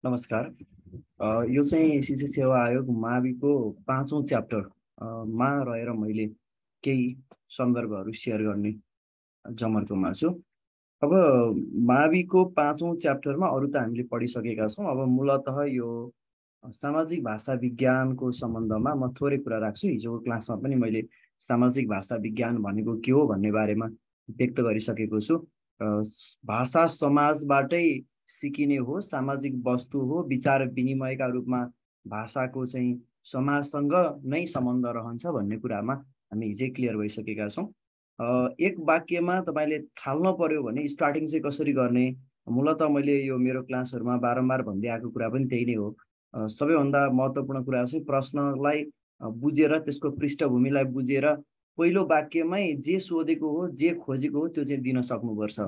नमस्कार। यो चाहिँ शिशु सेवा आयोग माविको 5औं च्याप्टर मा रहेर मैले केही सन्दर्भहरू सेयर गर्ने जमर्कोमा छु। अब माविको 5औं च्याप्टरमा अरू त हामीले पढिसकेका छौँ। अब मूलतः यो सामाजिक भाषा विज्ञानको सम्बन्धमा म थोरै कुरा राख्छु। हिजोको क्लासमा पनि मैले सामाजिक भाषा विज्ञान भनेको के हो भन्ने बारेमा व्यक्त गरिसकेको छु। भाषा समाजबाटै सिकिने हो, सामाजिक वस्तु हो, विचार विनिमयका रूपमा भाषाको चाहिँ समाजसँग नै सम्बन्ध रहन्छ भन्ने कुरामा हामी हिजै क्लियर भइसकेका छौँ। एक वाक्यमा तपाईँले थाल्न पर्यो भने स्टार्टिङ चाहिँ कसरी गर्ने, मूलत मैले यो मेरो क्लासहरूमा बारम्बार भन्दै आएको कुरा पनि त्यही नै हो। सबैभन्दा महत्त्वपूर्ण कुरा चाहिँ प्रश्नलाई बुझेर त्यसको पृष्ठभूमिलाई बुझेर पहिलो वाक्यमै जे सोधेको हो, जे खोजेको हो त्यो चाहिँ दिन सक्नुपर्छ।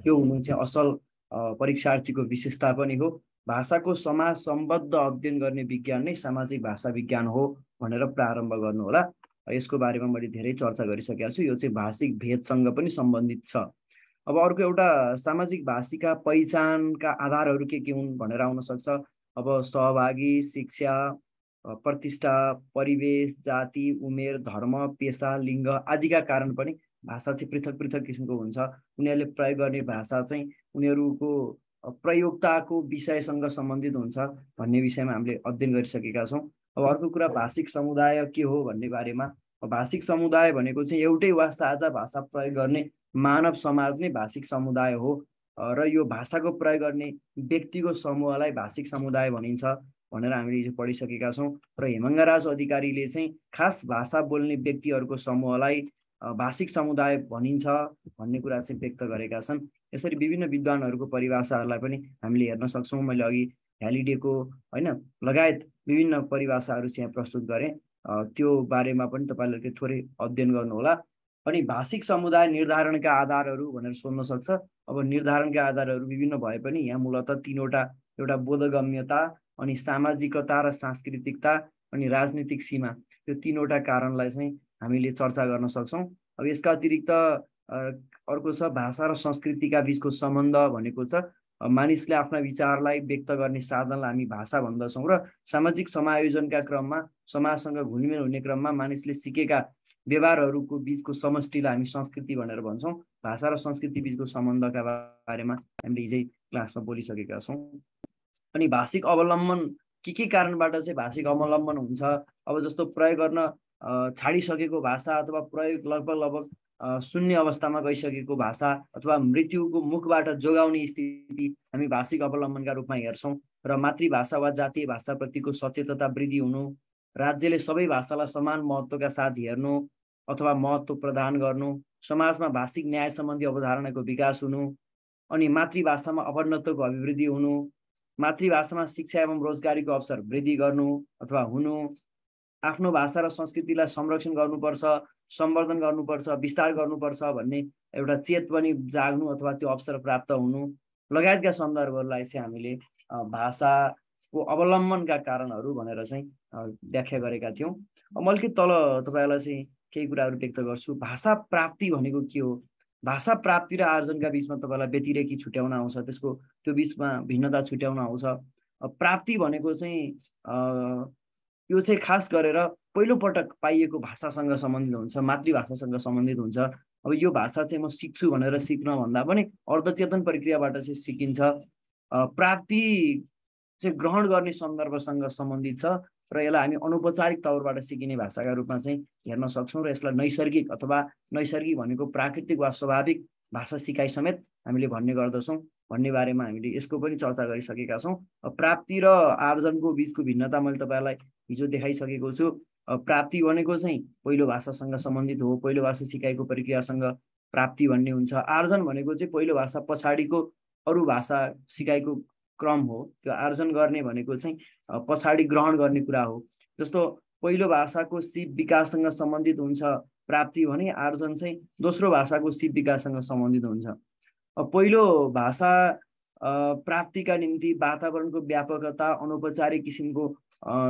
त्यो हुनु चाहिँ असल परीक्षार्थीको विशेषता पनि हो। भाषाको समाज सम्बद्ध अध्ययन गर्ने विज्ञान नै सामाजिक भाषा विज्ञान हो भनेर प्रारम्भ गर्नुहोला। यसको बारेमा मैले धेरै चर्चा गरिसकेको छु। यो चाहिँ भाषिक भेदसँग पनि सम्बन्धित छ। अब अर्को एउटा सामाजिक भाषीका पहिचानका आधारहरू के हुन् भनेर आउन सक्छ। अब सहभागी, शिक्षा, प्रतिष्ठा, परिवेश, जाति, उमेर, धर्म, पेसा, लिङ्ग आदिका कारण पनि भाषा चाहिँ पृथक पृथक किसिमको हुन्छ। उनीहरूले प्रयोग गर्ने भाषा चाहिँ उनीहरूको प्रयोगताको विषयसँग सम्बन्धित हुन्छ भन्ने विषयमा हामीले अध्ययन गरिसकेका छौँ। अब अर्को कुरा भाषिक समुदाय के हो भन्ने बारेमा। भाषिक समुदाय भनेको चाहिँ एउटै वा साझा भाषा प्रयोग गर्ने मानव समाज नै भाषिक समुदाय हो। र यो भाषाको प्रयोग गर्ने व्यक्तिको समूहलाई भाषिक समुदाय भनिन्छ भनेर हामीले हिजो पढिसकेका छौँ। र हेमङ्गराज अधिकारीले चाहिँ खास भाषा बोल्ने व्यक्तिहरूको समूहलाई भाषिक समुदाय भनिन्छ भन्ने कुरा चाहिँ व्यक्त गरेका छन्। यसरी विभिन्न विद्वानहरूको परिभाषाहरूलाई पनि हामीले हेर्न सक्छौँ। मैले अघि ह्यालिडेको होइन लगायत विभिन्न परिभाषाहरू चाहिँ प्रस्तुत गरेँ। त्यो बारेमा पनि तपाईँहरूले थोरै अध्ययन गर्नुहोला। अनि भाषिक समुदाय निर्धारणका आधारहरू भनेर सोध्न सक्छ। अब निर्धारणका आधारहरू विभिन्न भए पनि यहाँ मूलतः तीनवटा, एउटा बोधगम्यता, अनि सामाजिकता र सांस्कृतिकता, अनि राजनीतिक सीमा, यो तीनवटा कारणलाई चाहिँ हामीले चर्चा गर्न सक्छौँ। अब यसका अतिरिक्त अर्को छ भाषा र संस्कृतिका बिचको सम्बन्ध भनेको छ। मानिसले आफ्ना विचारलाई व्यक्त गर्ने साधनलाई हामी भाषा भन्दछौँ र सामाजिक समायोजनका क्रममा समाजसँग घुलमिल हुने क्रममा मानिसले सिकेका व्यवहारहरूको बिचको समष्टिलाई हामी संस्कृति भनेर भन्छौँ। भाषा र संस्कृति बिचको सम्बन्धका बारेमा हामीले हिजै क्लासमा बोलिसकेका छौँ। अनि भाषिक अवलम्बन के कारणबाट चाहिँ भाषिक अवलम्बन हुन्छ। अब जस्तो प्रयोग गर्न छाडिसकेको भाषा अथवा प्रयोग लगभग शून्य अवस्थामा गइसकेको भाषा अथवा मृत्युको मुखबाट जोगाउने स्थिति हामी भाषिक अवलम्बनका रूपमा हेर्छौँ। र मातृभाषा वा जातीय भाषाप्रतिको सचेतता वृद्धि हुनु, राज्यले सबै भाषालाई समान महत्त्वका साथ हेर्नु अथवा महत्त्व प्रदान गर्नु, समाजमा भाषिक न्याय सम्बन्धी अवधारणाको विकास हुनु, अनि मातृभाषामा अपनत्वको अभिवृद्धि हुनु, मातृभाषामा शिक्षा एवं रोजगारीको अवसर वृद्धि गर्नु अथवा हुनु, आफ्नो भाषा र संस्कृतिलाई संरक्षण गर्नुपर्छ, सम्वर्धन गर्नुपर्छ, विस्तार गर्नुपर्छ भन्ने एउटा चेत पनि जाग्नु अथवा त्यो अवसर प्राप्त हुनु लगायतका सन्दर्भहरूलाई चाहिँ हामीले भाषाको अवलम्बनका कारणहरू भनेर चाहिँ व्याख्या गरेका थियौँ। मैले तल तपाईँलाई चाहिँ केही कुराहरू व्यक्त गर्छु। भाषा प्राप्ति भनेको के हो? भाषा प्राप्ति र आर्जनका बिचमा तपाईँलाई व्यतिरेकी छुट्याउन आउँछ, त्यसको त्यो बिचमा भिन्नता छुट्याउन आउँछ। प्राप्ति भनेको चाहिँ यो चाहिँ खास गरेर पहिलोपटक पाइएको भाषासँग सम्बन्धित हुन्छ, मातृभाषासँग सम्बन्धित हुन्छ। अब यो भाषा चाहिँ म सिक्छु भनेर सिक्न भन्दा पनि अर्धचेतन प्रक्रियाबाट चाहिँ सिकिन्छ। प्राप्ति चाहिँ ग्रहण गर्ने सन्दर्भसँग सम्बन्धित छ र यसलाई हामी अनौपचारिक तौरबाट सिकिने भाषाका रूपमा चाहिँ हेर्न सक्छौँ। र यसलाई नैसर्गिक अथवा नैसर्गिक भनेको प्राकृतिक वा स्वाभाविक भाषा सिकाइ समेत हामीले भन्ने गर्दछौँ भन्ने बारेमा हामीले यसको पनि चर्चा गरिसकेका छौँ। प्राप्ति र आर्जनको बिचको भिन्नता मैले तपाईँलाई हिजो देखाइसकेको छु। प्राप्ति भनेको चाहिँ पहिलो भाषासँग सम्बन्धित हो, पहिलो भाषा सिकाइको प्रक्रियासँग प्राप्ति भन्ने हुन्छ। आर्जन भनेको चाहिँ पहिलो भाषा पछाडिको अरू भाषा सिकाइको क्रम हो। त्यो आर्जन गर्ने भनेको चाहिँ पछाडि ग्रहण गर्ने कुरा हो। जस्तो पहिलो भाषाको सिप विकाससँग सम्बन्धित हुन्छ प्राप्ति भने, आर्जन चाहिँ दोस्रो भाषाको सिप विकाससँग सम्बन्धित हुन्छ। पहिलो भाषा प्राप्तिका निम्ति वातावरणको व्यापकता, अनौपचारिक किसिमको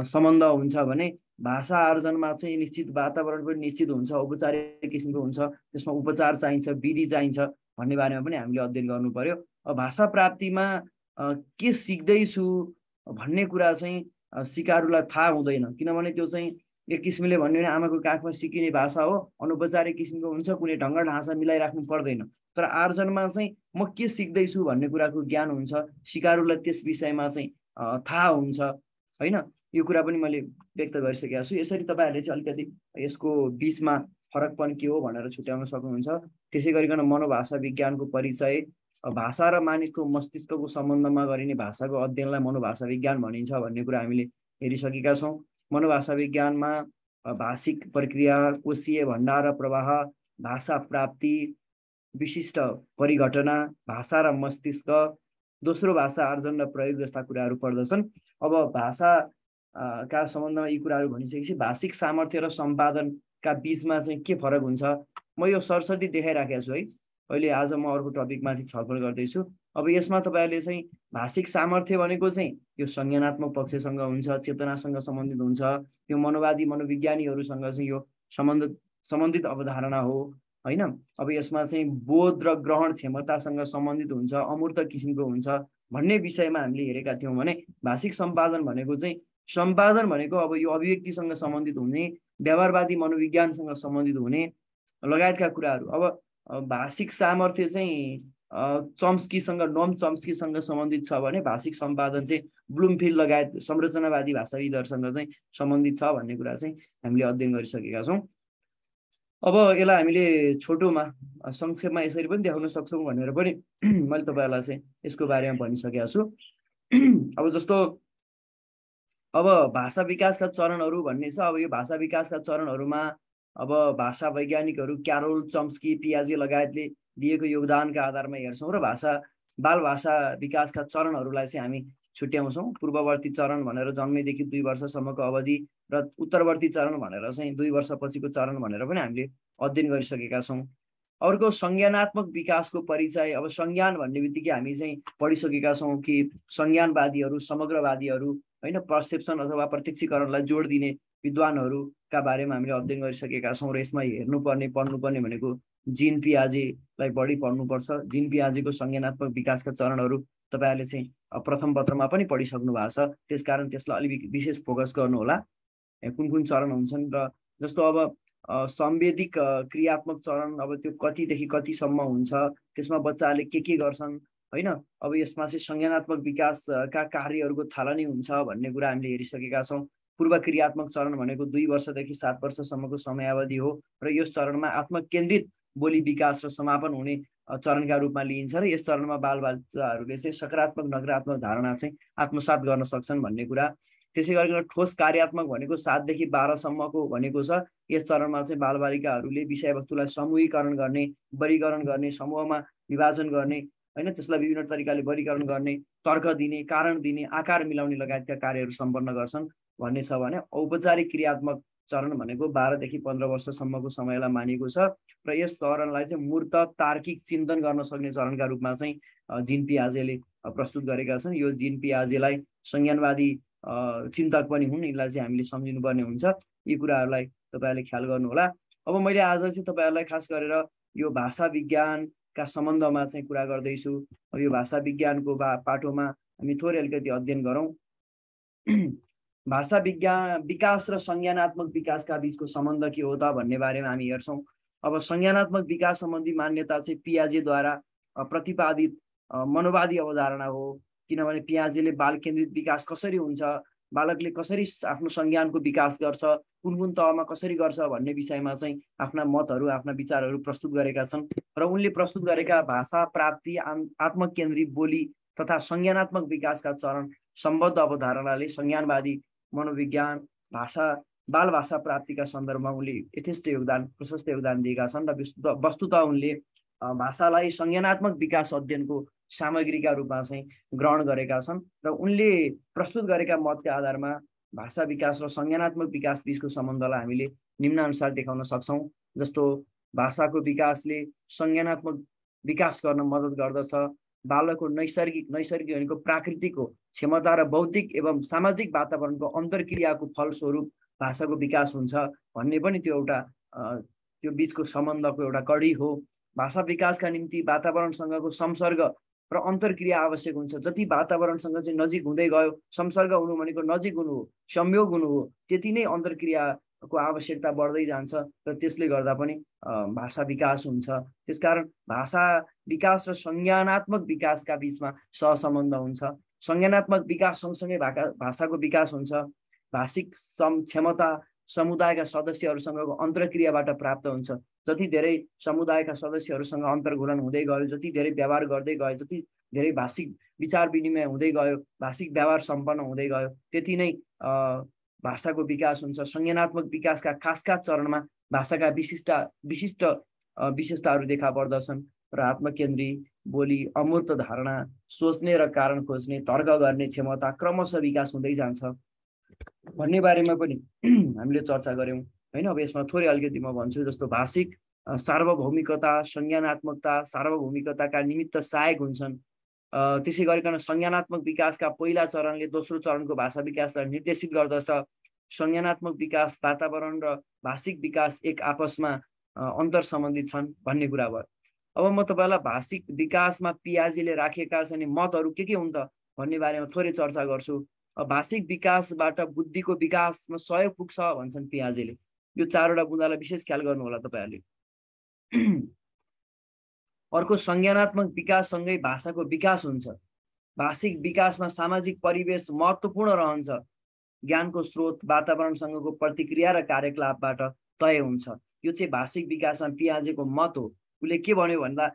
सम्बन्ध हुन्छ भने भाषा आर्जनमा चाहिँ निश्चित वातावरण पनि निश्चित हुन्छ, औपचारिक किसिमको हुन्छ, त्यसमा उपचार चाहिन्छ, विधि चाहिन्छ भन्ने बारेमा पनि हामीले अध्ययन गर्नु पर्यो। भाषा प्राप्तिमा के सिक्दैछु भन्ने कुरा चाहिँ सिकारुलाई थाहा हुँदैन, किनभने त्यो चाहिँ एक किसिमले भन्यो भने आमाको काखमा सिकिने भाषा हो, अनौपचारिक किसिमको हुन्छ, कुनै ढङ्ग ढाँचा मिलाइराख्नु पर्दैन। तर आर्जनमा चाहिँ म के सिक्दैछु भन्ने कुराको ज्ञान हुन्छ, सिकारुलाई त्यस विषयमा चाहिँ थाहा हुन्छ होइन। यो कुरा पनि मैले व्यक्त गरिसकेको छु। यसरी तपाईँहरूले चाहिँ अलिकति यसको बिचमा फरकपन के हो भनेर छुट्याउन सक्नुहुन्छ। त्यसै गरिकन मनोभाषा विज्ञानको परिचय, भाषा र मानिसको मस्तिष्कको सम्बन्धमा गरिने भाषाको अध्ययनलाई मनोभाषा विज्ञान भनिन्छ भन्ने कुरा हामीले हेरिसकेका छौँ। मनोभाषा विज्ञानमा भाषिक प्रक्रिया, कोशीय भण्डार र प्रवाह, भाषा प्राप्ति, विशिष्ट परिघटना, भाषा र मस्तिष्क, दोस्रो भाषा आर्जन र प्रयोग जस्ता कुराहरू पर्दछन्। अब भाषा का सम्बन्धमा यी कुराहरू भनिसकेपछि भाषिक सामर्थ्य र सम्पादनका बिचमा चाहिँ के फरक हुन्छ म यो सरसर्ती देखाइराखेको छु है। अहिले आज म अर्को टपिकमाथि छलफल गर्दैछु। अब यसमा तपाईँहरूले चाहिँ भाषिक सामर्थ्य भनेको चाहिँ यो संज्ञानात्मक पक्षसँग हुन्छ, चेतनासँग सम्बन्धित हुन्छ, यो मनोवादी मनोविज्ञानीहरूसँग चाहिँ यो सम्बन्धित अवधारणा हो होइन। अब यसमा चाहिँ बोध र ग्रहण क्षमतासँग सम्बन्धित हुन्छ, अमूर्त किसिमको हुन्छ भन्ने विषयमा हामीले हेरेका थियौँ भने भाषिक सम्पादन भनेको चाहिँ सम्पादन भनेको अब यो अभिव्यक्तिसँग सम्बन्धित हुने, व्यवहारवादी मनोविज्ञानसँग सम्बन्धित हुने लगायतका कुराहरू। अब भाषिक सामर्थ्य चाहिँ चम्स्कीसँग, नोम चम्स्कीसँग सम्बन्धित छ भने भाषिक सम्पादन चाहिँ ब्लुमफिल्ड लगायत संरचनावादी भाषाविदहरूसँग चाहिँ सम्बन्धित छ भन्ने कुरा चाहिँ हामीले अध्ययन गरिसकेका छौँ। अब यसलाई हामीले छोटोमा संक्षेपमा यसरी पनि देखाउन सक्छौँ भनेर पनि मैले तपाईँहरूलाई चाहिँ यसको बारेमा भनिसकेको छु। अब जस्तो अब भाषा विकासका चरणहरू भन्ने छ। अब यो भाषा विकासका चरणहरूमा अब भाषा वैज्ञानिकहरू क्यारोल चम्स्की, पियाजे लगायतले दिएको योगदानका आधारमा हेर्छौँ र बाल भाषा विकासका चरणहरूलाई चाहिँ हामी छुट्याउँछौँ। पूर्ववर्ती चरण भनेर जन्मेदेखि 2 वर्षसम्मको अवधि र उत्तरवर्ती चरण भनेर चाहिँ 2 वर्षपछिको चरण भनेर पनि हामीले अध्ययन गरिसकेका छौँ। अर्को संज्ञानात्मक विकासको परिचय। अब संज्ञान भन्ने बित्तिकै हामी चाहिँ पढिसकेका छौँ कि संज्ञानवादीहरू, समग्रवादीहरू होइन, पर्सेप्सन अथवा प्रत्यक्षीकरणलाई जोड दिने विद्वानहरूका बारेमा हामीले अध्ययन गरिसकेका छौँ। र यसमा हेर्नुपर्ने पढ्नुपर्ने भनेको जीन पियाजेलाई बढी पढ्नुपर्छ। जीन पियाजेको संज्ञानात्मक विकासका चरणहरू तपाईँहरूले चाहिँ प्रथम पत्रमा पनि पढिसक्नु भएको छ, त्यसकारण त्यसलाई अलिक विशेष फोकस गर्नुहोला कुन कुन चरण हुन्छन्। र जस्तो अब संवेदिक क्रियात्मक चरण, अब त्यो कतिदेखि कतिसम्म हुन्छ, त्यसमा बच्चाहरूले के गर्छन् होइन। अब यसमा चाहिँ संज्ञानात्मक विकासका कार्यहरूको थालनी हुन्छ भन्ने कुरा हामीले हेरिसकेका छौँ। पूर्व क्रियात्मक चरण भनेको 2 वर्षदेखि 7 वर्षसम्मको समयावधि हो र यस चरणमा आत्मकेन्द्रित बोली विकास र समापन हुने चरणका रूपमा लिइन्छ र यस चरणमा बालबालिकाहरूले चाहिँ सकारात्मक नकारात्मक धारणा चाहिँ आत्मसात गर्न सक्छन् भन्ने कुरा। त्यसै गरिकन ठोस कार्यात्मक भनेको 7 देखि 12 सम्मको भनेको छ। यस चरणमा चाहिँ बालबालिकाहरूले विषयवस्तुलाई समूहीकरण गर्ने, वर्गीकरण गर्ने, समूहमा विभाजन गर्ने होइन, त्यसलाई विभिन्न तरिकाले वर्गीकरण गर्ने, तर्क दिने, कारण दिने, आकार मिलाउने लगायतका कार्यहरू सम्पन्न गर्छन् भन्ने छ भने औपचारिक क्रियात्मक चरण भनेको 12 देखि 15 वर्षसम्मको समयलाई मानिएको छ र यस चरणलाई चाहिँ मूर्त तार्किक चिन्तन गर्न सक्ने चरणका रूपमा चाहिँ जीन पियाजेले प्रस्तुत गरेका छन्। यो जीन पियाजेलाई संज्ञानवादी चिन्तक पनि हुन्, यसलाई चाहिँ हामीले सम्झिनुपर्ने हुन्छ। यी कुराहरूलाई तपाईँहरूले ख्याल गर्नुहोला। अब मैले आज चाहिँ तपाईँहरूलाई खास गरेर यो भाषा विज्ञानका सम्बन्धमा चाहिँ कुरा गर्दैछु। अब यो भाषा विज्ञानको पाटोमा हामी थोरै अलिकति अध्ययन गरौँ। भाषा विज्ञान विकास र संज्ञानात्मक विकासका बिचको सम्बन्ध के हो त भन्ने बारेमा हामी हेर्छौँ। अब संज्ञानात्मक विकास सम्बन्धी मान्यता चाहिँ पियाजेद्वारा प्रतिपादित मनोवादी अवधारणा हो, किनभने पियाजेले बाल केन्द्रित विकास कसरी हुन्छ, बालकले कसरी आफ्नो संज्ञानको विकास गर्छ, कुन कुन तहमा कसरी गर्छ भन्ने विषयमा चाहिँ आफ्ना मतहरू, आफ्ना विचारहरू प्रस्तुत गरेका छन्। र उनले प्रस्तुत गरेका भाषा प्राप्ति, आत्मकेन्द्रित बोली तथा संज्ञानात्मक विकासका चरण सम्बद्ध अवधारणाले संज्ञानवादी मनोविज्ञान, बाल भाषा प्राप्तिका सन्दर्भमा उनले यथेष्ट योगदान, प्रशस्त योगदान दिएका छन्। र वस्तुतः उनले भाषालाई संज्ञानात्मक विकास अध्ययनको सामग्रीका रूपमा चाहिँ ग्रहण गरेका छन् र उनले प्रस्तुत गरेका मतका आधारमा भाषा विकास र संज्ञानात्मक विकास बिचको सम्बन्धलाई हामीले निम्नानुसार देखाउन सक्छौँ। जस्तो भाषाको विकासले संज्ञानात्मक विकास गर्न मद्दत गर्दछ, बालकको नैसर्गिक भनेको प्राकृतिक हो, क्षमता र बौद्धिक एवं सामाजिक वातावरणको अन्तर्क्रियाको फलस्वरूप भाषाको विकास हुन्छ भन्ने पनि त्यो एउटा त्यो बिचको सम्बन्धको एउटा कडी हो। भाषा विकासका निम्ति वातावरणसँगको संसर्ग र अन्तर्क्रिया आवश्यक हुन्छ। जति वातावरणसँग चाहिँ नजिक हुँदै गयो, संसर्ग हुनु भनेको नजिक हुनु हो, संयोग हुनु हो, त्यति नै अन्तर्क्रियाको आवश्यकता बढ्दै जान्छ र त्यसले गर्दा पनि भाषा विकास हुन्छ। त्यसकारण भाषा विकास र संज्ञानात्मक विकासका बिचमा सहसम्बन्ध हुन्छ। संज्ञानात्मक विकास सँगसँगै भाषाको विकास हुन्छ। भाषिक क्षमता समुदायका सदस्यहरूसँगको अन्तर्क्रियाबाट प्राप्त हुन्छ। जति धेरै समुदायका सदस्यहरूसँग अन्तर्घुलन हुँदै गयो, जति धेरै व्यवहार गर्दै गयो, जति धेरै भाषिक विचार विनिमय हुँदै गयो, भाषिक व्यवहार सम्पन्न हुँदै गयो, त्यति नै भाषाको विकास हुन्छ। संज्ञानात्मक विकासका खासका चरणमा भाषाका विशिष्ट विशेषताहरू देखा पर्दछन् र आत्मकेन्द्री बोली, अमूर्त धारणा, सोच्ने र कारण खोज्ने, तर्क गर्ने क्षमता क्रमशः विकास हुँदै जान्छ भन्ने बारेमा पनि हामीले चर्चा गऱ्यौँ हैन। अब यसमा थोरै अलिकति म भन्छु। जस्तो भाषिक सार्वभौमिकता, संज्ञानात्मकता सार्वभौमिकताका निमित्त सहायक हुन्छन्। त्यसै गरिकन संज्ञानात्मक विकासका पहिला चरणले दोस्रो चरणको भाषा विकासलाई निर्देशित गर्दछ। संज्ञानात्मक विकास, वातावरण र भाषिक विकास एक आपसमा अन्तर सम्बन्धित छन् भन्ने कुरा भयो। अब म तपाईँलाई भाषिक विकासमा पियाजेले राखेका चाहिँ मतहरू के हुन् त भन्ने बारेमा थोरै चर्चा गर्छु। भाषिक विकासबाट बुद्धिको विकासमा सहयोग पुग्छ भन्छन् पियाजेले। यो चारवटा बुँदालाई विशेष ख्याल गर्नु होला तपाईँहरूले। अर्को, संज्ञानात्मक विकाससँगै भाषाको विकास हुन्छ। भाषिक विकासमा सामाजिक परिवेश महत्त्वपूर्ण रहन्छ। ज्ञानको स्रोत वातावरणसँगको प्रतिक्रिया र कार्यकलापबाट तय हुन्छ। यो चाहिँ भाषिक विकासमा पियाजेको मत हो। उसले के भन्यो भन्दा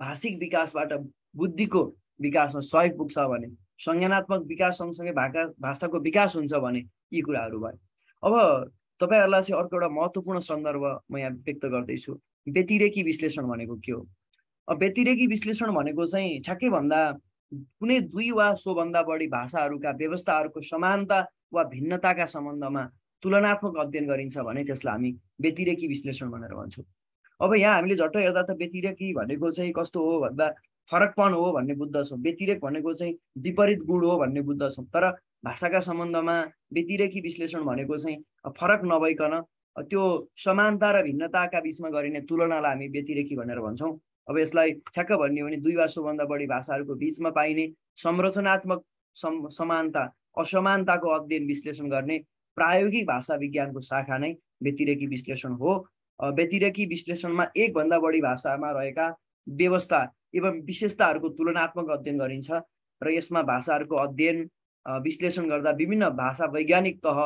भाषिक विकासबाट बुद्धिको विकासमा सहयोग पुग्छ भने, संज्ञानात्मक विकास सँगसँगै भाषाको विकास हुन्छ भने यी कुराहरू भयो। अब तपाईँहरूलाई चाहिँ अर्को एउटा महत्त्वपूर्ण सन्दर्भ म यहाँ व्यक्त गर्दैछु। व्यतिरेकी विश्लेषण भनेको के हो? अब व्यतिरेकी विश्लेषण भनेको चाहिँ ठ्याक्कै भन्दा कुनै दुई वा सोभन्दा बढी भाषाहरूका व्यवस्थाहरूको समानता वा भिन्नताका सम्बन्धमा तुलनात्मक अध्ययन गरिन्छ भने त्यसलाई हामी व्यतिरेकी विश्लेषण भनेर भन्छौँ। अब यहाँ हामीले झट्ट हेर्दा त व्यतिरेकी भनेको चाहिँ कस्तो हो भन्दा फरकपन हो भन्ने बुझ्दछौँ। व्यतिरेक भनेको चाहिँ विपरीत गुण हो भन्ने बुझ्दछौँ। तर भाषाका सम्बन्धमा व्यतिरेकी विश्लेषण भनेको चाहिँ फरक नभइकन त्यो समानता र भिन्नताका बिचमा गरिने तुलनालाई हामी व्यतिरेकी भनेर भन्छौँ। अब यसलाई ठ्याक्क भन्ने हो भने दुई वा सोभन्दा बढी भाषाहरूको बिचमा पाइने संरचनात्मक समानता असमानताको अध्ययन विश्लेषण गर्ने प्रायोगिक भाषा विज्ञानको शाखा नै व्यतिरेकी विश्लेषण हो। व्यतिरेकी विश्लेषणमा एक भन्दा बढी भाषामा रहेका व्यवस्था एवं विशेषताहरूको तुलनात्मक अध्ययन गरिन्छ र यसमा भाषाहरूको अध्ययन विश्लेषण गर्दा विभिन्न भाषा वैज्ञानिक तह,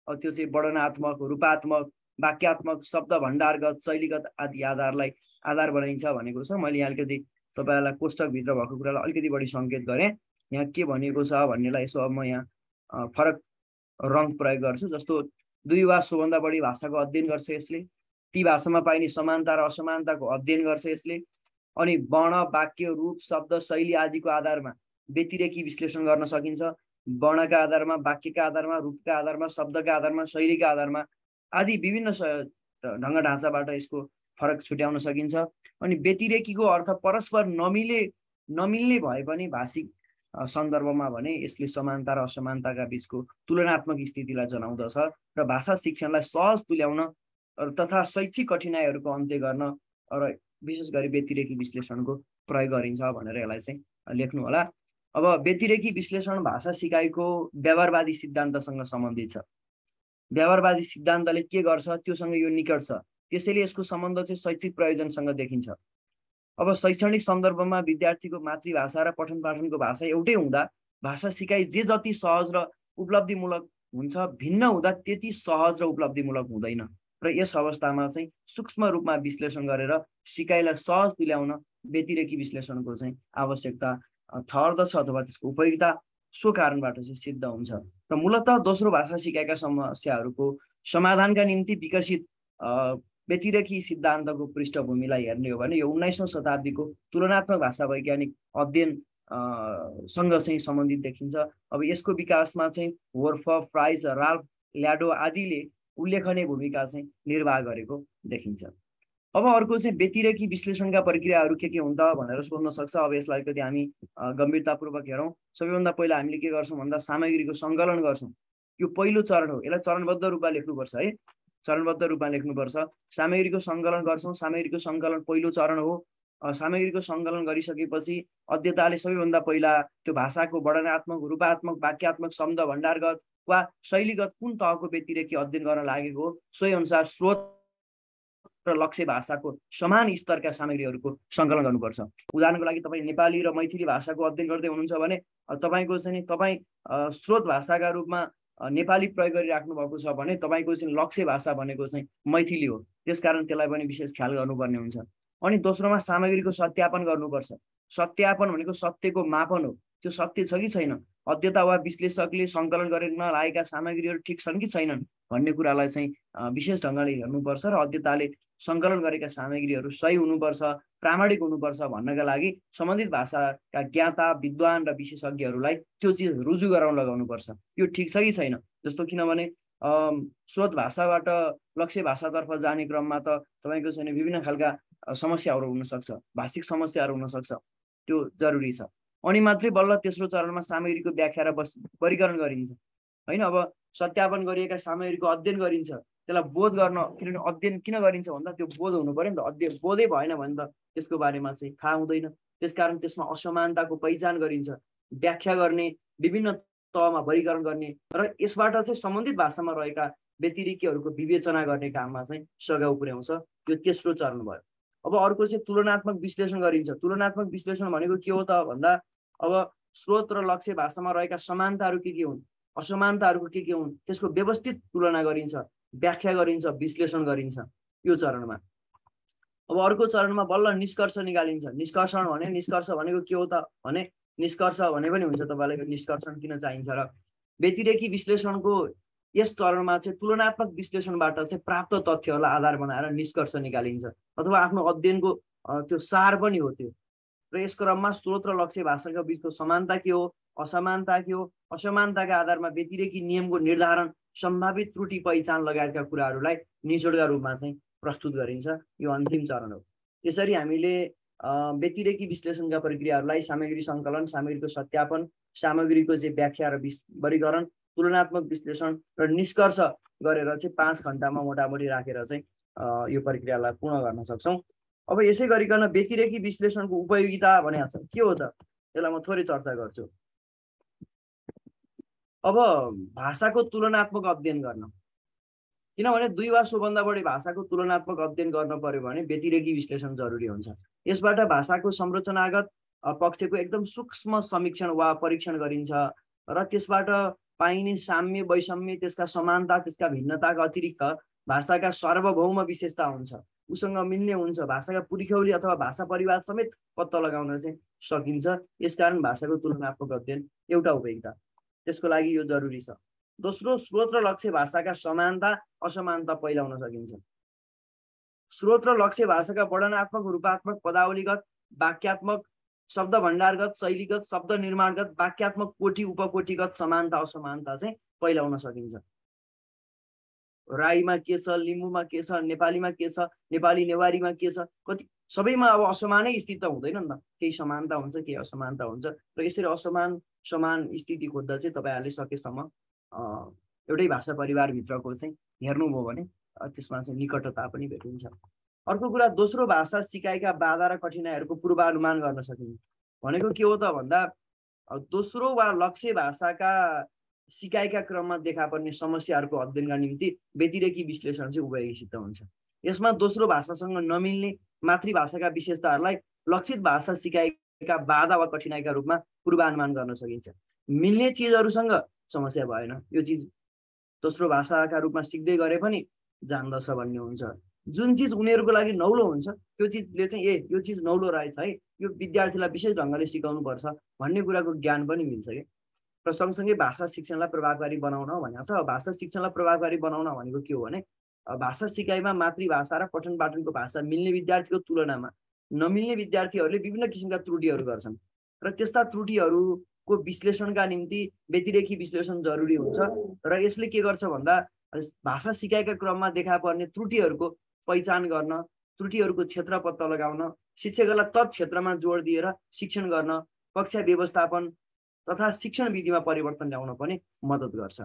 त्यो चाहिँ वर्णनात्मक, रूपात्मक, वाक्यात्मक, शब्द भण्डारगत, शैलीगत आदि आधारलाई आधार बनाइन्छ भनेको छ। मैले यहाँ अलिकति तपाईँहरूलाई कोष्टकभित्र भएको कुरालाई अलिकति बढी सङ्केत गरेँ। यहाँ के भनिएको छ भन्नेलाई यसो अब म यहाँ फरक रङ प्रयोग गर्छु। जस्तो दुई वा सोभन्दा बढी भाषाको अध्ययन गर्छ यसले, ती भाषामा पाइने समानता र असमानताको अध्ययन गर्छ यसले, अनि वर्ण, वाक्य, रूप, शब्द, शैली आदिको आधारमा व्यतिरेकी विश्लेषण गर्न सकिन्छ। वर्णका आधारमा, वाक्यका आधारमा, रूपका आधारमा, शब्दका आधारमा, शैलीका आधारमा आदि विभिन्न ढङ्ग ढाँचाबाट यसको फरक छुट्याउन सकिन्छ। अनि व्यतिरेकीको अर्थ परस्पर नमिल्ने भए पनि भाषिक सन्दर्भमा भने यसले समानता र असमानताका बिचको तुलनात्मक स्थितिलाई जनाउँदछ र भाषा शिक्षणलाई सहज तुल्याउन तथा शैक्षिक कठिनाइहरूको अन्त्य गर्न र विशेष गरी व्यतिरेकी विश्लेषणको प्रयोग गरिन्छ भनेर यसलाई चाहिँ लेख्नु होला। अब व्यतिरेकी विश्लेषण भाषा सिकाइको व्यवहारवादी सिद्धान्तसँग सम्बन्धित छ। व्यवहारवादी सिद्धान्तले के गर्छ त्योसँग यो निकट छ, त्यसैले यसको सम्बन्ध चाहिँ शैक्षिक प्रयोजनसँग देखिन्छ। अब शैक्षणिक सन्दर्भमा विद्यार्थीको मातृभाषा र पठन पाठनको भाषा एउटै हुँदा भाषा सिकाइ जे जति सहज र उपलब्धिमूलक हुन्छ, भिन्न हुँदा त्यति सहज र उपलब्धिमूलक हुँदैन र यस अवस्थामा चाहिँ सूक्ष्म रूपमा विश्लेषण गरेर सिकाइलाई सहज तुल्याउन व्यतिरेकी विश्लेषणको चाहिँ आवश्यकता ठहर्दछ अथवा त्यसको उपयोगिता सो कारणबाट चाहिँ सिद्ध हुन्छ। र मूलतः दोस्रो भाषा सिकाइका समस्याहरूको समाधानका निम्ति विकसित व्यतिरेकी सिद्धान्तको पृष्ठभूमिलाई हेर्ने हो भने यो 19औं शताब्दीको तुलनात्मक भाषा वैज्ञानिक अध्ययन सँग चाहिँ सम्बन्धित देखिन्छ। अब यसको विकासमा चाहिँ वोर्फ, फ्राइज, राल्फ ल्याडो आदिले उल्लेखनीय भूमिका चाहिँ निर्वाह गरेको देखिन्छ। अब अर्को चाहिँ व्यतिरेकी विश्लेषणका प्रक्रियाहरू के हुन् त भनेर सोध्न सक्छ। अब यसलाई अलिकति हामी गम्भीरतापूर्वक हेरौँ। सबैभन्दा पहिला हामीले के गर्छौँ भन्दा सामग्रीको सङ्कलन गर्छौँ। यो पहिलो चरण हो, यसलाई चरणबद्ध रूपमा लेख्नुपर्छ है, चरणबद्ध रूपमा लेख्नुपर्छ। सामग्रीको सङ्कलन गर्छौँ। सामग्रीको सङ्कलन पहिलो चरण हो। सामग्रीको सङ्कलन गरिसकेपछि अध्येताले सबैभन्दा पहिला त्यो भाषाको वर्णनात्मक, रूपात्मक, वाक्यात्मक, शब्द भण्डारगत वा शैलीगत कुन तहको व्यतिरेकी अध्ययन गर्न लागेको हो सोही अनुसार स्रोत र लक्ष्य भाषाको समान स्तरका सामग्रीहरूको सङ्कलन गर्नुपर्छ। उदाहरणको लागि तपाईँ नेपाली र मैथिली भाषाको अध्ययन गर्दै हुनुहुन्छ भने तपाईँको चाहिँ तपाईँ स्रोत भाषाका रूपमा नेपाली प्रयोग गरिराख्नु भएको छ भने तपाईँको चाहिँ लक्ष्य भाषा भनेको चाहिँ मैथिली हो। त्यसकारण त्यसलाई पनि विशेष ख्याल गर्नुपर्ने हुन्छ। अनि दोस्रोमा सामग्रीको सत्यापन गर्नुपर्छ। सत्यापन भनेको सत्यको मापन हो। त्यो सत्य छ कि छैन, अध्येता वा विश्लेषकले सङ्कलन गर्न लागेका सामग्रीहरू ठिक छन् कि छैनन् भन्ने कुरालाई चाहिँ विशेष ढङ्गले हेर्नुपर्छ र अध्येताले सङ्कलन गरेका सामग्रीहरू सही हुनुपर्छ, प्रामाणिक हुनुपर्छ भन्नका लागि सम्बन्धित भाषाका ज्ञाता, विद्वान र विशेषज्ञहरूलाई त्यो चिज रुजु गराउन लगाउनुपर्छ। यो ठिक छ कि छैन। जस्तो किनभने स्रोत भाषाबाट लक्ष्य भाषातर्फ जाने क्रममा त तपाईँको चाहिँ विभिन्न खालका समस्याहरू हुनसक्छ, भाषिक समस्याहरू हुनसक्छ, त्यो जरुरी छ। अनि मात्रै बल्ल तेस्रो चरणमा सामग्रीको व्याख्या र वर्गीकरण गरिन्छ होइन। अब सत्यापन गरिएका सामग्रीको अध्ययन गरिन्छ, त्यसलाई बोध गर्न, किनभने अध्ययन किन गरिन्छ भन्दा त्यो बोध हुनु पर्यो नि त। अध्ययन बोधै भएन भने त त्यसको बारेमा चाहिँ थाहा हुँदैन। त्यसकारण त्यसमा असमानताको पहिचान गरिन्छ, व्याख्या गर्ने, विभिन्न तहमा वर्गीकरण गर्ने र यसबाट चाहिँ सम्बन्धित भाषामा रहेका व्यतिरेकीहरूको विवेचना गर्ने काममा चाहिँ सघाउ पुर्याउँछ। यो तेस्रो चरण भयो। अब अर्को चाहिँ तुलनात्मक विश्लेषण गरिन्छ। तुलनात्मक विश्लेषण भनेको के हो त भन्दा अब स्रोत र लक्ष्य भाषामा रहेका समानताहरू के हुन्, असमानताहरू के हुन्, त्यसको व्यवस्थित तुलना गरिन्छ, व्याख्या गरिन्छ, विश्लेषण गरिन्छ यो चरणमा। अब अर्को चरणमा बल्ल निष्कर्ष निकालिन्छ। निष्कर्ष भनेको के हो त भने निष्कर्ष भने पनि हुन्छ तपाईँलाई निष्कर्षण किन चाहिन्छ र व्यतिरेकी विश्लेषणको यस चरणमा चाहिँ तुलनात्मक विश्लेषणबाट चाहिँ प्राप्त तथ्यहरूलाई आधार बनाएर निष्कर्ष निकालिन्छ अथवा आफ्नो अध्ययनको त्यो सार पनि हो त्यो। र यस क्रममा स्रोत र लक्ष्य भाषाका बिचको समानता के हो, असमानता के हो, असमानताका आधारमा व्यतिरेकी नियमको निर्धारण, सम्भावित त्रुटि पहिचान लगायतका कुराहरूलाई निचोडका रूपमा चाहिँ प्रस्तुत गरिन्छ। यो अन्तिम चरण हो। यसरी हामीले व्यतिरेकी विश्लेषणका प्रक्रियाहरूलाई सामग्री सङ्कलन, सामग्रीको सत्यापन, सामग्रीको चाहिँ व्याख्या र वर्गीकरण, तुलनात्मक विश्लेषण र निष्कर्ष गरेर चाहिँ 5 घण्टामा मोटामोटी राखेर चाहिँ यो प्रक्रियालाई पूर्ण गर्न सक्छौँ। अब यसै गरिकन व्यतिरेकी विश्लेषणको उपयोगिता भनेको छ के हो त, यसलाई म थोरै चर्चा गर्छु। अब भाषाको तुलनात्मक अध्ययन गर्न, किनभने 2 वा सोभन्दा बढी भाषाको तुलनात्मक अध्ययन गर्न पर्यो भने व्यतिरेकी विश्लेषण जरुरी हुन्छ। यसबाट भाषाको संरचनागत पक्षको एकदम सूक्ष्म समीक्षण वा परीक्षण गरिन्छ र त्यसबाट पाइने साम्य, वैषम्य, त्यसका समानता, त्यसका भिन्नताका अतिरिक्त भाषाका सार्वभौम विशेषता हुन्छ, उसँग मिल्ने हुन्छ, भाषाका पुर्ख्यौली अथवा भाषा परिवार समेत पत्ता लगाउन चाहिँ सकिन्छ। यसकारण भाषाको तुलनात्मक अध्ययन एउटा उपयोगिता, त्यसको लागि यो जरुरी छ। दोस्रो, स्रोत र लक्ष्य भाषाका समानता असमानता पहिलाउन सकिन्छ। स्रोत र लक्ष्य भाषाका वर्णनात्मक, रूपात्मक, पदावलीगत, वाक्यात्मक, शब्द भण्डारगत, शैलीगत, शब्द निर्माणगत, वाक्यात्मक, कोटि उपकोटिगत समानता असमानता चाहिँ पहिलाउन सकिन्छ। राईमा के छ, लिम्बूमा के छ, नेपालीमा के छ, नेपाली नेवारीमा के छ, कति सबैमा अब असमानै स्थिति त हुँदैन नि त, केही समानता हुन्छ, केही असमानता हुन्छ। र यसरी असमान समान स्थिति खोज्दा चाहिँ तपाईँहरूले सकेसम्म एउटै भाषा परिवारभित्रको चाहिँ हेर्नुभयो भने त्यसमा चाहिँ निकटता पनि भेटिन्छ। अर्को कुरा, दोस्रो भाषा सिकाइका बाधा र कठिनाइहरूको पूर्वानुमान गर्न सकिन्छ। भनेको के हो त भन्दा दोस्रो वा लक्ष्य भाषाका सिकाइका क्रममा देखा पर्ने समस्याहरूको अध्ययनका निम्ति व्यतिरेकी विश्लेषण चाहिँ उपयोगी सिद्ध हुन्छ। यसमा दोस्रो भाषासँग नमिल्ने मातृभाषाका विशेषताहरूलाई लक्षित भाषा सिकाइका बाधा वा कठिनाइका रूपमा पूर्वानुमान गर्न सकिन्छ। मिल्ने चिजहरूसँग समस्या भएन, यो चिज दोस्रो भाषाका रूपमा सिक्दै गरे पनि जान्दछ भन्ने हुन्छ। जुन चिज उनीहरूको लागि नौलो हुन्छ त्यो चिजले चाहिँ यो चिज नौलो रहेछ है, यो विद्यार्थीलाई विशेष ढङ्गले सिकाउनु पर्छ भन्ने कुराको ज्ञान पनि मिल्छ कि। र सँगसँगै भाषा शिक्षणलाई प्रभावकारी बनाउन भनेको छ। भाषा शिक्षणलाई प्रभावकारी बनाउन भनेको के हो भने भाषा सिकाइमा मातृभाषा र पठन पाठनको भाषा मिल्ने विद्यार्थीको तुलनामा नमिल्ने विद्यार्थीहरूले विभिन्न किसिमका त्रुटिहरू गर्छन् र त्यस्ता त्रुटिहरूको विश्लेषणका निम्ति व्यतिरेकी विश्लेषण जरुरी हुन्छ। र यसले के गर्छ भन्दा भाषा सिकाइका क्रममा देखा पर्ने त्रुटिहरूको पहिचान गर्न, त्रुटिहरूको क्षेत्र पत्ता लगाउन, शिक्षकहरूलाई तत् क्षेत्रमा जोड दिएर शिक्षण गर्न, कक्षा व्यवस्थापन तथा शिक्षण विधिमा परिवर्तन ल्याउन पनि मद्दत गर्छ।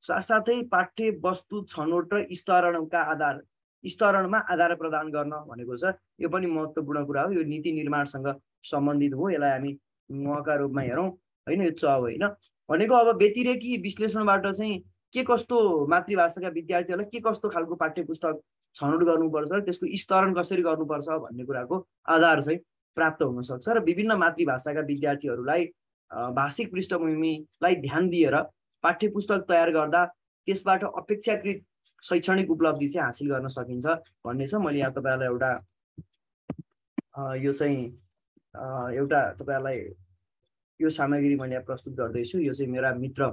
साथसाथै पाठ्य वस्तु छनौट र स्तरणका आधार स्तरणमा आदान प्रदान गर्न भनेको छ। यो पनि महत्त्वपूर्ण कुरा हो। यो नीति निर्माणसँग सम्बन्धित हो। यसलाई हामी मका रूपमा हेरौँ होइन, यो च होइन भनेको। अब व्यतिरेकी विश्लेषणबाट चाहिँ के कस्तो मातृभाषाका विद्यार्थीहरूलाई के कस्तो खालको पाठ्य पुस्तक छनौट गर्नुपर्छ, त्यसको स्तरण कसरी गर्नुपर्छ भन्ने कुराको आधार चाहिँ प्राप्त हुन सक्छ। र विभिन्न मातृभाषाका विद्यार्थीहरूलाई भाषिक पृष्ठभूमिलाई ध्यान दिएर पाठ्य पुस्तक तयार गर्दा त्यसबाट अपेक्षाकृत शैक्षणिक उपलब्धि चाहिँ हासिल गर्न सकिन्छ भन्ने छ। मैले यहाँ तपाईँहरूलाई एउटा यो चाहिँ एउटा तपाईँहरूलाई यो सामग्री मैले यहाँ प्रस्तुत गर्दैछु। यो चाहिँ मेरा मित्र